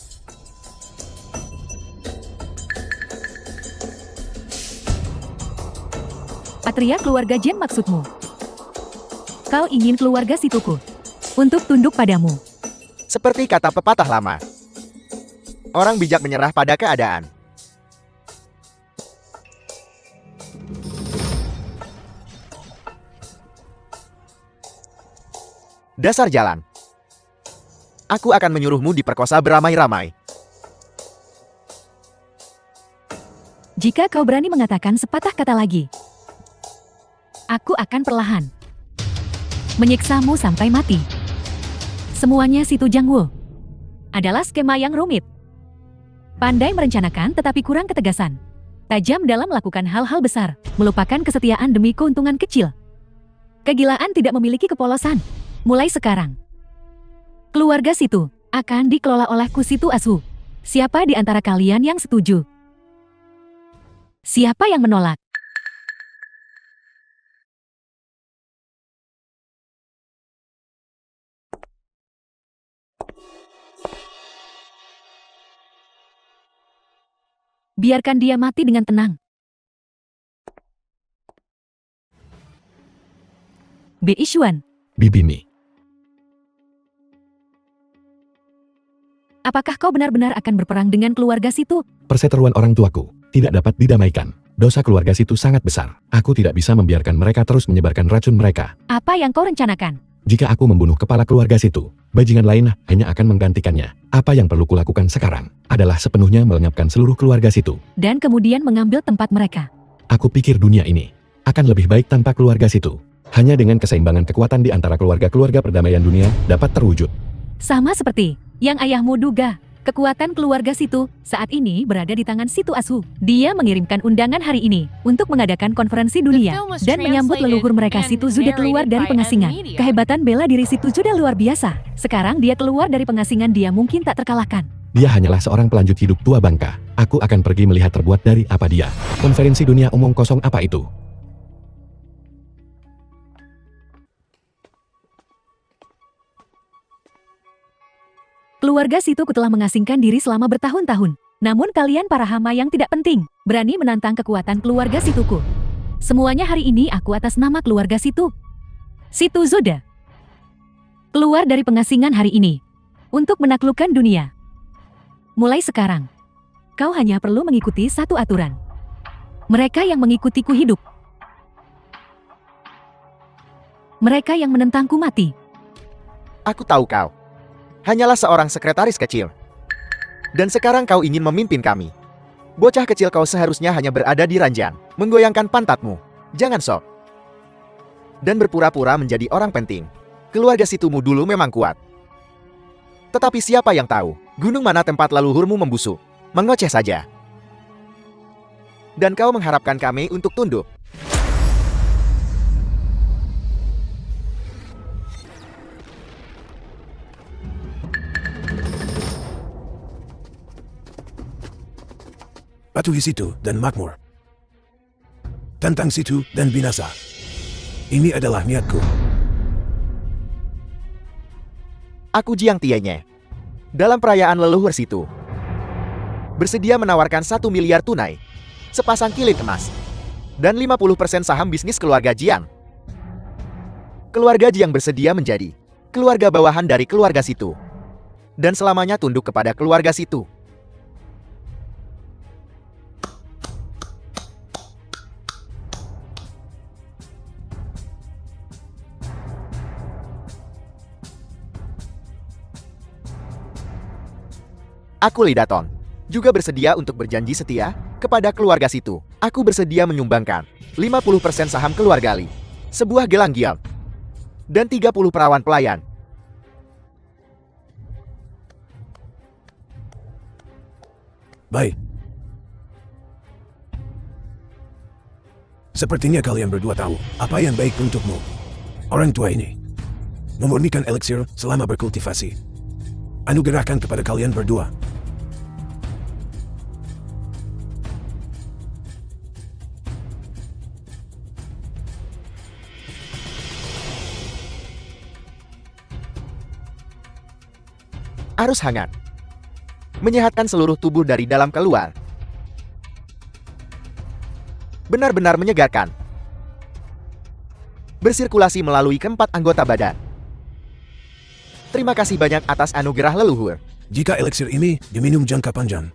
Patriark keluarga Jen maksudmu? Kau ingin keluarga situku untuk tunduk padamu. Seperti kata pepatah lama. Orang bijak menyerah pada keadaan. Dasar jalan. Aku akan menyuruhmu diperkosa beramai-ramai. Jika kau berani mengatakan sepatah kata lagi, aku akan perlahan menyiksamu sampai mati. Semuanya situ Jangwo adalah skema yang rumit. Pandai merencanakan tetapi kurang ketegasan. Tajam dalam melakukan hal-hal besar, melupakan kesetiaan demi keuntungan kecil. Kegilaan tidak memiliki kepolosan. Mulai sekarang, keluarga situ akan dikelola oleh Kusitu Asu. Siapa di antara kalian yang setuju? Siapa yang menolak? Biarkan dia mati dengan tenang. B. Ishuan. Bibimi. Apakah kau benar-benar akan berperang dengan keluarga Situ? Perseteruan orang tuaku tidak dapat didamaikan. Dosa keluarga Situ sangat besar. Aku tidak bisa membiarkan mereka terus menyebarkan racun mereka. Apa yang kau rencanakan? Jika aku membunuh kepala keluarga Situ, bajingan lain hanya akan menggantikannya. Apa yang perlu kulakukan sekarang adalah sepenuhnya melenyapkan seluruh keluarga Situ. Dan kemudian mengambil tempat mereka. Aku pikir dunia ini akan lebih baik tanpa keluarga Situ. Hanya dengan keseimbangan kekuatan di antara keluarga-keluarga perdamaian dunia dapat terwujud. Sama seperti yang ayahmu duga. Kekuatan keluarga Situ saat ini berada di tangan Situ Asu. Dia mengirimkan undangan hari ini untuk mengadakan konferensi dunia dan menyambut leluhur mereka Situ Zuda keluar dari pengasingan. Kehebatan bela diri Situ Zuda luar biasa. Sekarang dia keluar dari pengasingan, dia mungkin tak terkalahkan. Dia hanyalah seorang pelanjut hidup tua bangka. Aku akan pergi melihat terbuat dari apa dia. Konferensi dunia umum kosong apa itu? Keluarga Situ telah mengasingkan diri selama bertahun-tahun. Namun kalian para hama yang tidak penting, berani menantang kekuatan keluarga Situku. Semuanya hari ini aku atas nama keluarga Situ. Situ Zoda. Keluar dari pengasingan hari ini. Untuk menaklukkan dunia. Mulai sekarang. Kau hanya perlu mengikuti satu aturan. Mereka yang mengikutiku hidup. Mereka yang menentangku mati. Aku tahu kau. Hanyalah seorang sekretaris kecil. Dan sekarang kau ingin memimpin kami. Bocah kecil, kau seharusnya hanya berada di ranjang, menggoyangkan pantatmu. Jangan sok. Dan berpura-pura menjadi orang penting. Keluarga Situmu dulu memang kuat. Tetapi siapa yang tahu, gunung mana tempat leluhurmu membusuk. Mengoceh saja. Dan kau mengharapkan kami untuk tunduk. Patuhi Situ dan makmur. Tantang Situ dan binasa. Ini adalah niatku. Aku Jiang Tienye. Dalam perayaan leluhur Situ. Bersedia menawarkan 1 miliar tunai. Sepasang kilin emas. Dan 50% saham bisnis keluarga Jiang. Keluarga Jiang bersedia menjadi keluarga bawahan dari keluarga Situ. Dan selamanya tunduk kepada keluarga Situ. Aku Lidaton, juga bersedia untuk berjanji setia kepada keluarga Situ. Aku bersedia menyumbangkan 50% saham keluarga Li, sebuah gelang gial, dan 30 perawan pelayan. Baik. Sepertinya kalian berdua tahu apa yang baik untukmu. Orang tua ini memurnikan eliksir selama berkultivasi. Anugerahkan kepada kalian berdua. Arus hangat. Menyehatkan seluruh tubuh dari dalam keluar. Benar-benar menyegarkan. Bersirkulasi melalui keempat anggota badan. Terima kasih banyak atas anugerah leluhur. Jika eliksir ini diminum jangka panjang,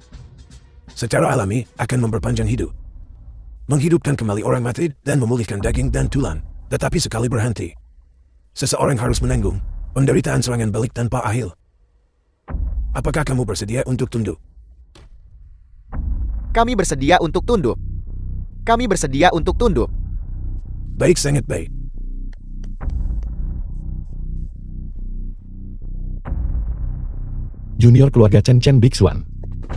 secara alami akan memperpanjang hidup. Menghidupkan kembali orang mati dan memulihkan daging dan tulang. Tetapi sekali berhenti, seseorang harus menanggung penderitaan serangan balik tanpa akhir. Apakah kamu bersedia untuk tunduk? Kami bersedia untuk tunduk. Kami bersedia untuk tunduk. Baik, sangat baik. Junior keluarga Chen Chen Bixuan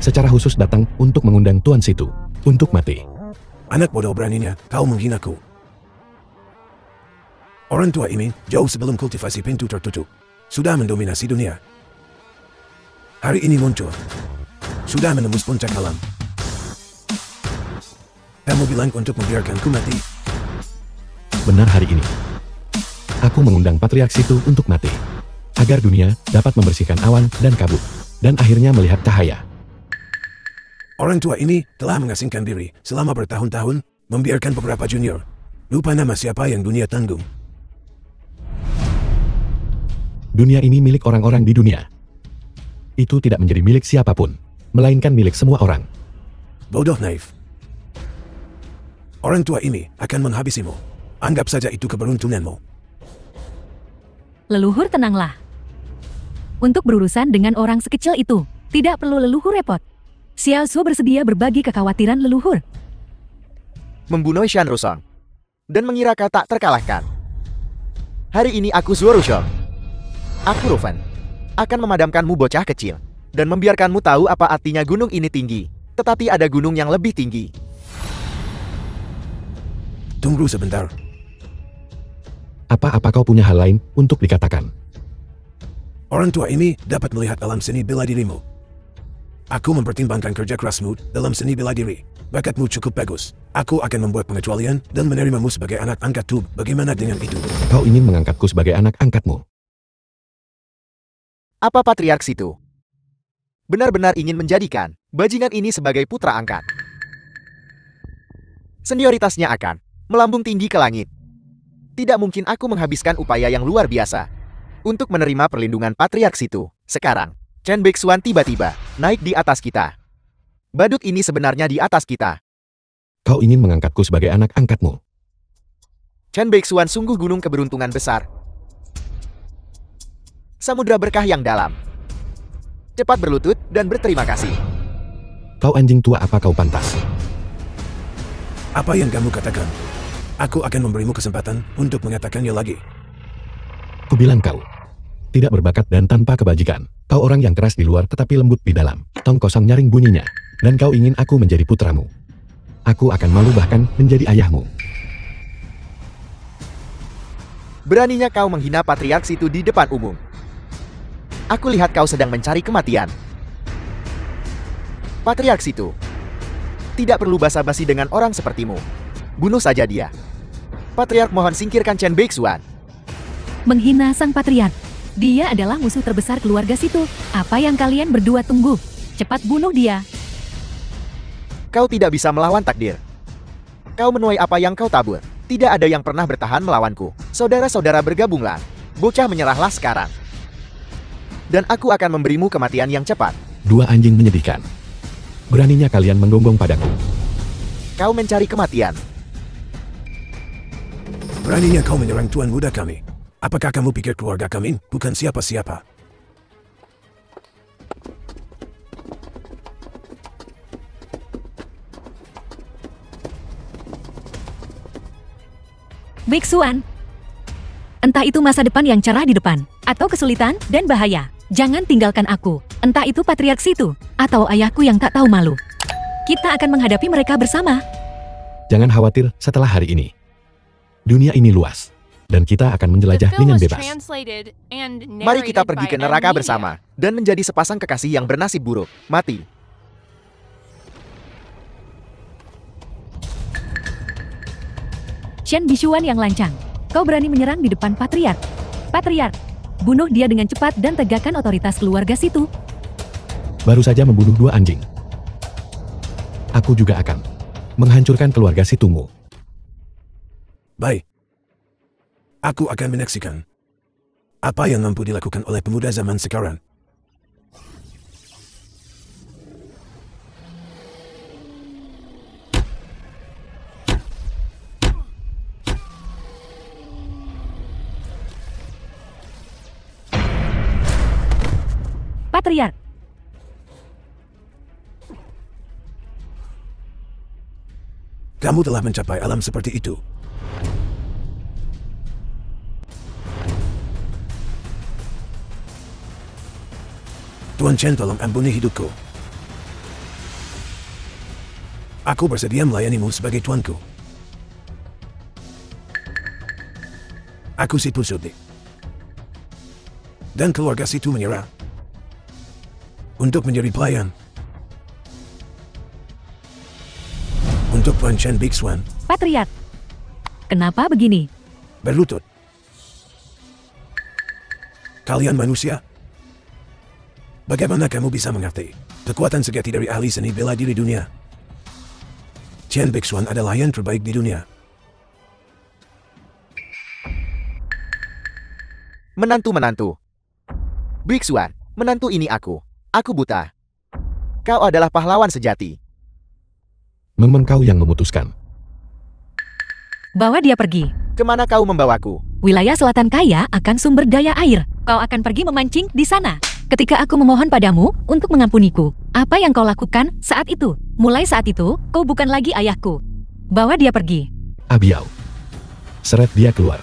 secara khusus datang untuk mengundang Tuan Situ untuk mati. Anak bodoh, beraninya kau menghinaku. Orang tua ini jauh sebelum kultivasi pintu tertutup sudah mendominasi dunia. Hari ini muncul, sudah menembus puncak alam. Kamu bilang untuk membiarkanku mati? Benar, hari ini aku mengundang Patriark Situ untuk mati, agar dunia dapat membersihkan awan dan kabut, dan akhirnya melihat cahaya. Orang tua ini telah mengasingkan diri selama bertahun-tahun, membiarkan beberapa junior lupa nama siapa yang dunia tanggung. Dunia ini milik orang-orang di dunia. Itu tidak menjadi milik siapapun, melainkan milik semua orang. Bodoh naif. Orang tua ini akan menghabisimu. Anggap saja itu keberuntunganmu. Leluhur tenanglah. Untuk berurusan dengan orang sekecil itu, tidak perlu leluhur repot. Xiao Zhuo bersedia berbagi kekhawatiran leluhur. Membunuh Shan Rusong dan mengira kau tak terkalahkan. Hari ini aku Zuo Rushong. Aku Rufen akan memadamkanmu bocah kecil dan membiarkanmu tahu apa artinya gunung ini tinggi, tetapi ada gunung yang lebih tinggi. Tunggu sebentar. Apa kau punya hal lain untuk dikatakan? Orang tua ini dapat melihat alam seni bela dirimu. Aku mempertimbangkan kerja kerasmu dalam seni bela diri. Bakatmu cukup bagus. Aku akan membuat pengecualian dan menerimamu sebagai anak angkatku. Bagaimana dengan itu? Kau ingin mengangkatku sebagai anak angkatmu? Apa patriark situ benar-benar ingin menjadikan bajingan ini sebagai putra angkat? Senioritasnya akan melambung tinggi ke langit. Tidak mungkin aku menghabiskan upaya yang luar biasa untuk menerima perlindungan patriark situ. Sekarang, Chen Beixuan tiba-tiba naik di atas kita. Badut ini sebenarnya di atas kita. Kau ingin mengangkatku sebagai anak angkatmu? Chen Beixuan sungguh gunung keberuntungan besar. Samudra berkah yang dalam. Cepat berlutut dan berterima kasih. Kau anjing tua, apa kau pantas? Apa yang kamu katakan? Aku akan memberimu kesempatan untuk mengatakannya lagi. Kubilang kau tidak berbakat dan tanpa kebajikan. Kau orang yang keras di luar tetapi lembut di dalam. Tong kosong nyaring bunyinya. Dan kau ingin aku menjadi putramu. Aku akan malu bahkan menjadi ayahmu. Beraninya kau menghina patriark situ di depan umum. Aku lihat kau sedang mencari kematian. Patriark situ tidak perlu basa-basi dengan orang sepertimu. Bunuh saja dia. Patriark mohon singkirkan Chen Beixuan. Menghina sang patriark. Dia adalah musuh terbesar keluarga situ. Apa yang kalian berdua tunggu? Cepat bunuh dia. Kau tidak bisa melawan takdir. Kau menuai apa yang kau tabur. Tidak ada yang pernah bertahan melawanku. Saudara-saudara bergabunglah. Bocah menyerahlah sekarang. Dan aku akan memberimu kematian yang cepat. Dua anjing menyedihkan. Beraninya kalian menggonggong padaku. Kau mencari kematian. Beraninya kau menyerang tuan muda kami. Apakah kamu pikir keluarga kami bukan siapa-siapa? Beixuan. Entah itu masa depan yang cerah di depan, atau kesulitan dan bahaya. Jangan tinggalkan aku. Entah itu patriark situ, atau ayahku yang tak tahu malu. Kita akan menghadapi mereka bersama. Jangan khawatir setelah hari ini. Dunia ini luas. Dan kita akan menjelajah dengan bebas. Mari kita pergi ke neraka bersama dan menjadi sepasang kekasih yang bernasib buruk. Mati. Shen Beixuan yang lancang. Kau berani menyerang di depan patriark. Patriark, bunuh dia dengan cepat dan tegakkan otoritas keluarga situ. Baru saja membunuh dua anjing. Aku juga akan menghancurkan keluarga situmu. Baik. Aku akan menyaksikan apa yang mampu dilakukan oleh pemuda zaman sekarang. Patriark, Kamu telah mencapai alam seperti itu. Tuan Chen, tolong ampuni hidupku. Aku bersedia melayanimu sebagai tuanku. Aku Situ Sudik. Dan keluarga situ menyerah untuk menjadi pelayan. Untuk Tuan Chen Beixuan, Patriark. Kenapa begini? berlutut. Kalian manusia? Bagaimana kamu bisa mengerti kekuatan sejati dari ahli seni bela diri dunia? Chen Beixuan adalah yang terbaik di dunia. Menantu-menantu, Biksuan, menantu ini aku. Aku buta. Kau adalah pahlawan sejati. Memang kau yang memutuskan. Bawa dia pergi. Kemana kau membawaku? Wilayah selatan kaya akan sumber daya air. Kau akan pergi memancing di sana. Ketika aku memohon padamu untuk mengampuniku, apa yang kau lakukan saat itu? Mulai saat itu, kau bukan lagi ayahku. Bawa dia pergi. Abiao. Seret dia keluar.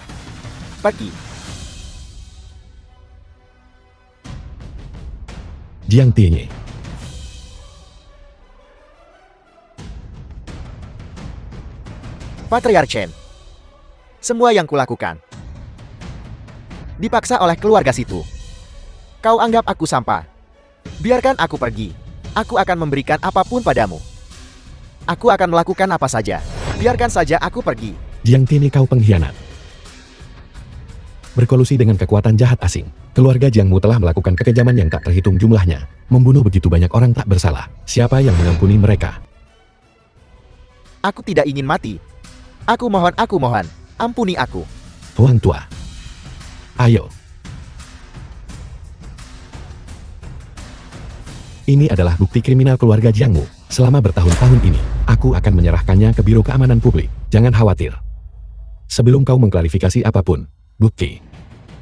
Pergi. Jiang Tienye. Patriarch Chen. Semua yang kulakukan dipaksa oleh keluarga situ. Kau anggap aku sampah. Biarkan aku pergi. Aku akan memberikan apapun padamu. Aku akan melakukan apa saja. Biarkan saja aku pergi. Jiang Tienye, kau pengkhianat. Berkolusi dengan kekuatan jahat asing, keluarga Jiangmu telah melakukan kekejaman yang tak terhitung jumlahnya, membunuh begitu banyak orang tak bersalah. Siapa yang mengampuni mereka? Aku tidak ingin mati. Aku mohon, ampuni aku. Tuan tua. Ayo. Ini adalah bukti kriminal keluarga Jiangmu. Selama bertahun-tahun ini, aku akan menyerahkannya ke Biro Keamanan Publik. Jangan khawatir. Sebelum kau mengklarifikasi apapun, bukti.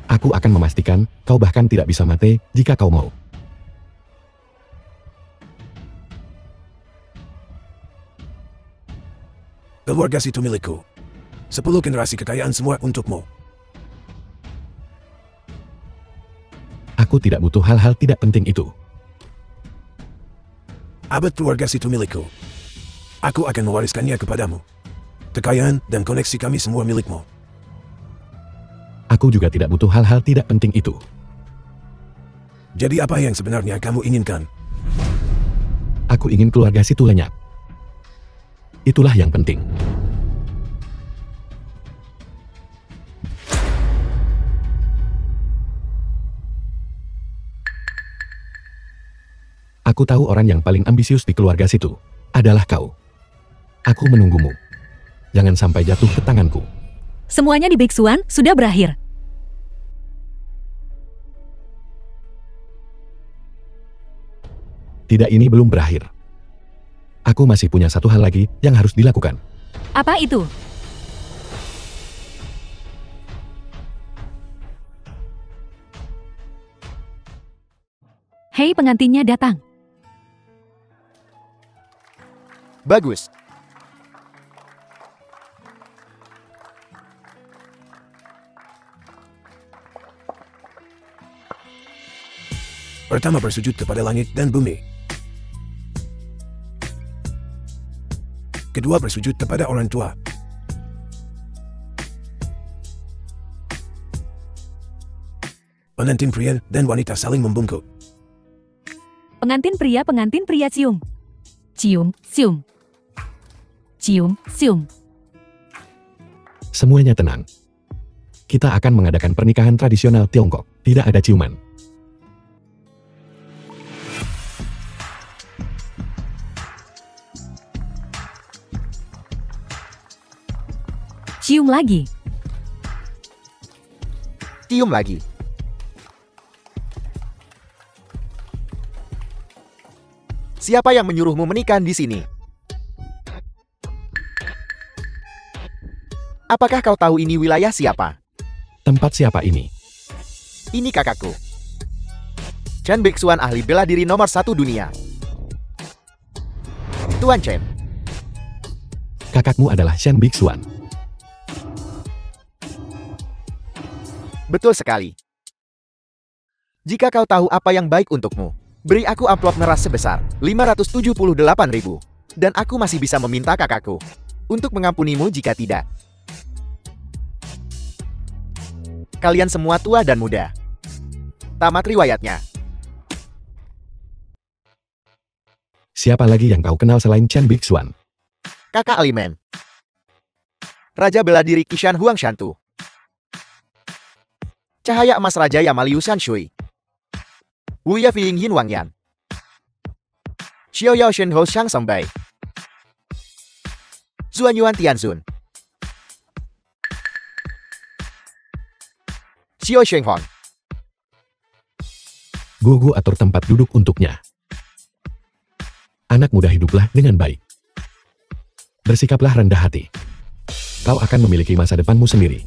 Aku akan memastikan kau bahkan tidak bisa mati jika kau mau. Keluarga situ milikku. 10 generasi kekayaan semua untukmu. Aku tidak butuh hal-hal tidak penting itu. Abad keluarga situ milikku. Aku akan mewariskannya kepadamu. Kekayaan dan koneksi kami semua milikmu. Aku juga tidak butuh hal-hal tidak penting itu. Jadi apa yang sebenarnya kamu inginkan? Aku ingin keluarga situ lenyap. Itulah yang penting. Aku tahu orang yang paling ambisius di keluarga situ adalah kau. Aku menunggumu. Jangan sampai jatuh ke tanganku. Semuanya di Biksuan sudah berakhir. Tidak, ini belum berakhir. Aku masih punya satu hal lagi yang harus dilakukan. Apa itu? Hei, pengantinnya datang. Bagus. Pertama bersujud kepada langit dan bumi. Kedua bersujud kepada orang tua. Pengantin pria dan wanita saling membungkuk. Pengantin pria cium. Cium, cium. Cium, cium. Semuanya tenang. Kita akan mengadakan pernikahan tradisional Tiongkok. Tidak ada ciuman. Cium lagi. Cium lagi. Siapa yang menyuruhmu menikah di sini? Apakah kau tahu ini wilayah siapa? Tempat siapa ini? Ini kakakku. Chen Biksuan, ahli bela diri nomor 1 dunia. Tuan Chen. Kakakmu adalah Shen Biksuan. Betul sekali. Jika kau tahu apa yang baik untukmu, beri aku amplop meras sebesar 578.000. Dan aku masih bisa meminta kakakku untuk mengampunimu jika tidak. Kalian semua tua dan muda. Tamat riwayatnya. Siapa lagi yang kau kenal selain Chen Biksuan? Kakak Alimen. Raja bela diri Qishan Huang Shantu. Cahaya emas Raja Yamaliu Shan Shui. Wuya Filing Yin Wang Yan. Xiao Yao Shen Ho Shang Songbai. Zuan Yuan Tianzun. Xiao Shenghong. Gugu atur tempat duduk untuknya. Anak muda, hiduplah dengan baik. Bersikaplah rendah hati. Kau akan memiliki masa depanmu sendiri.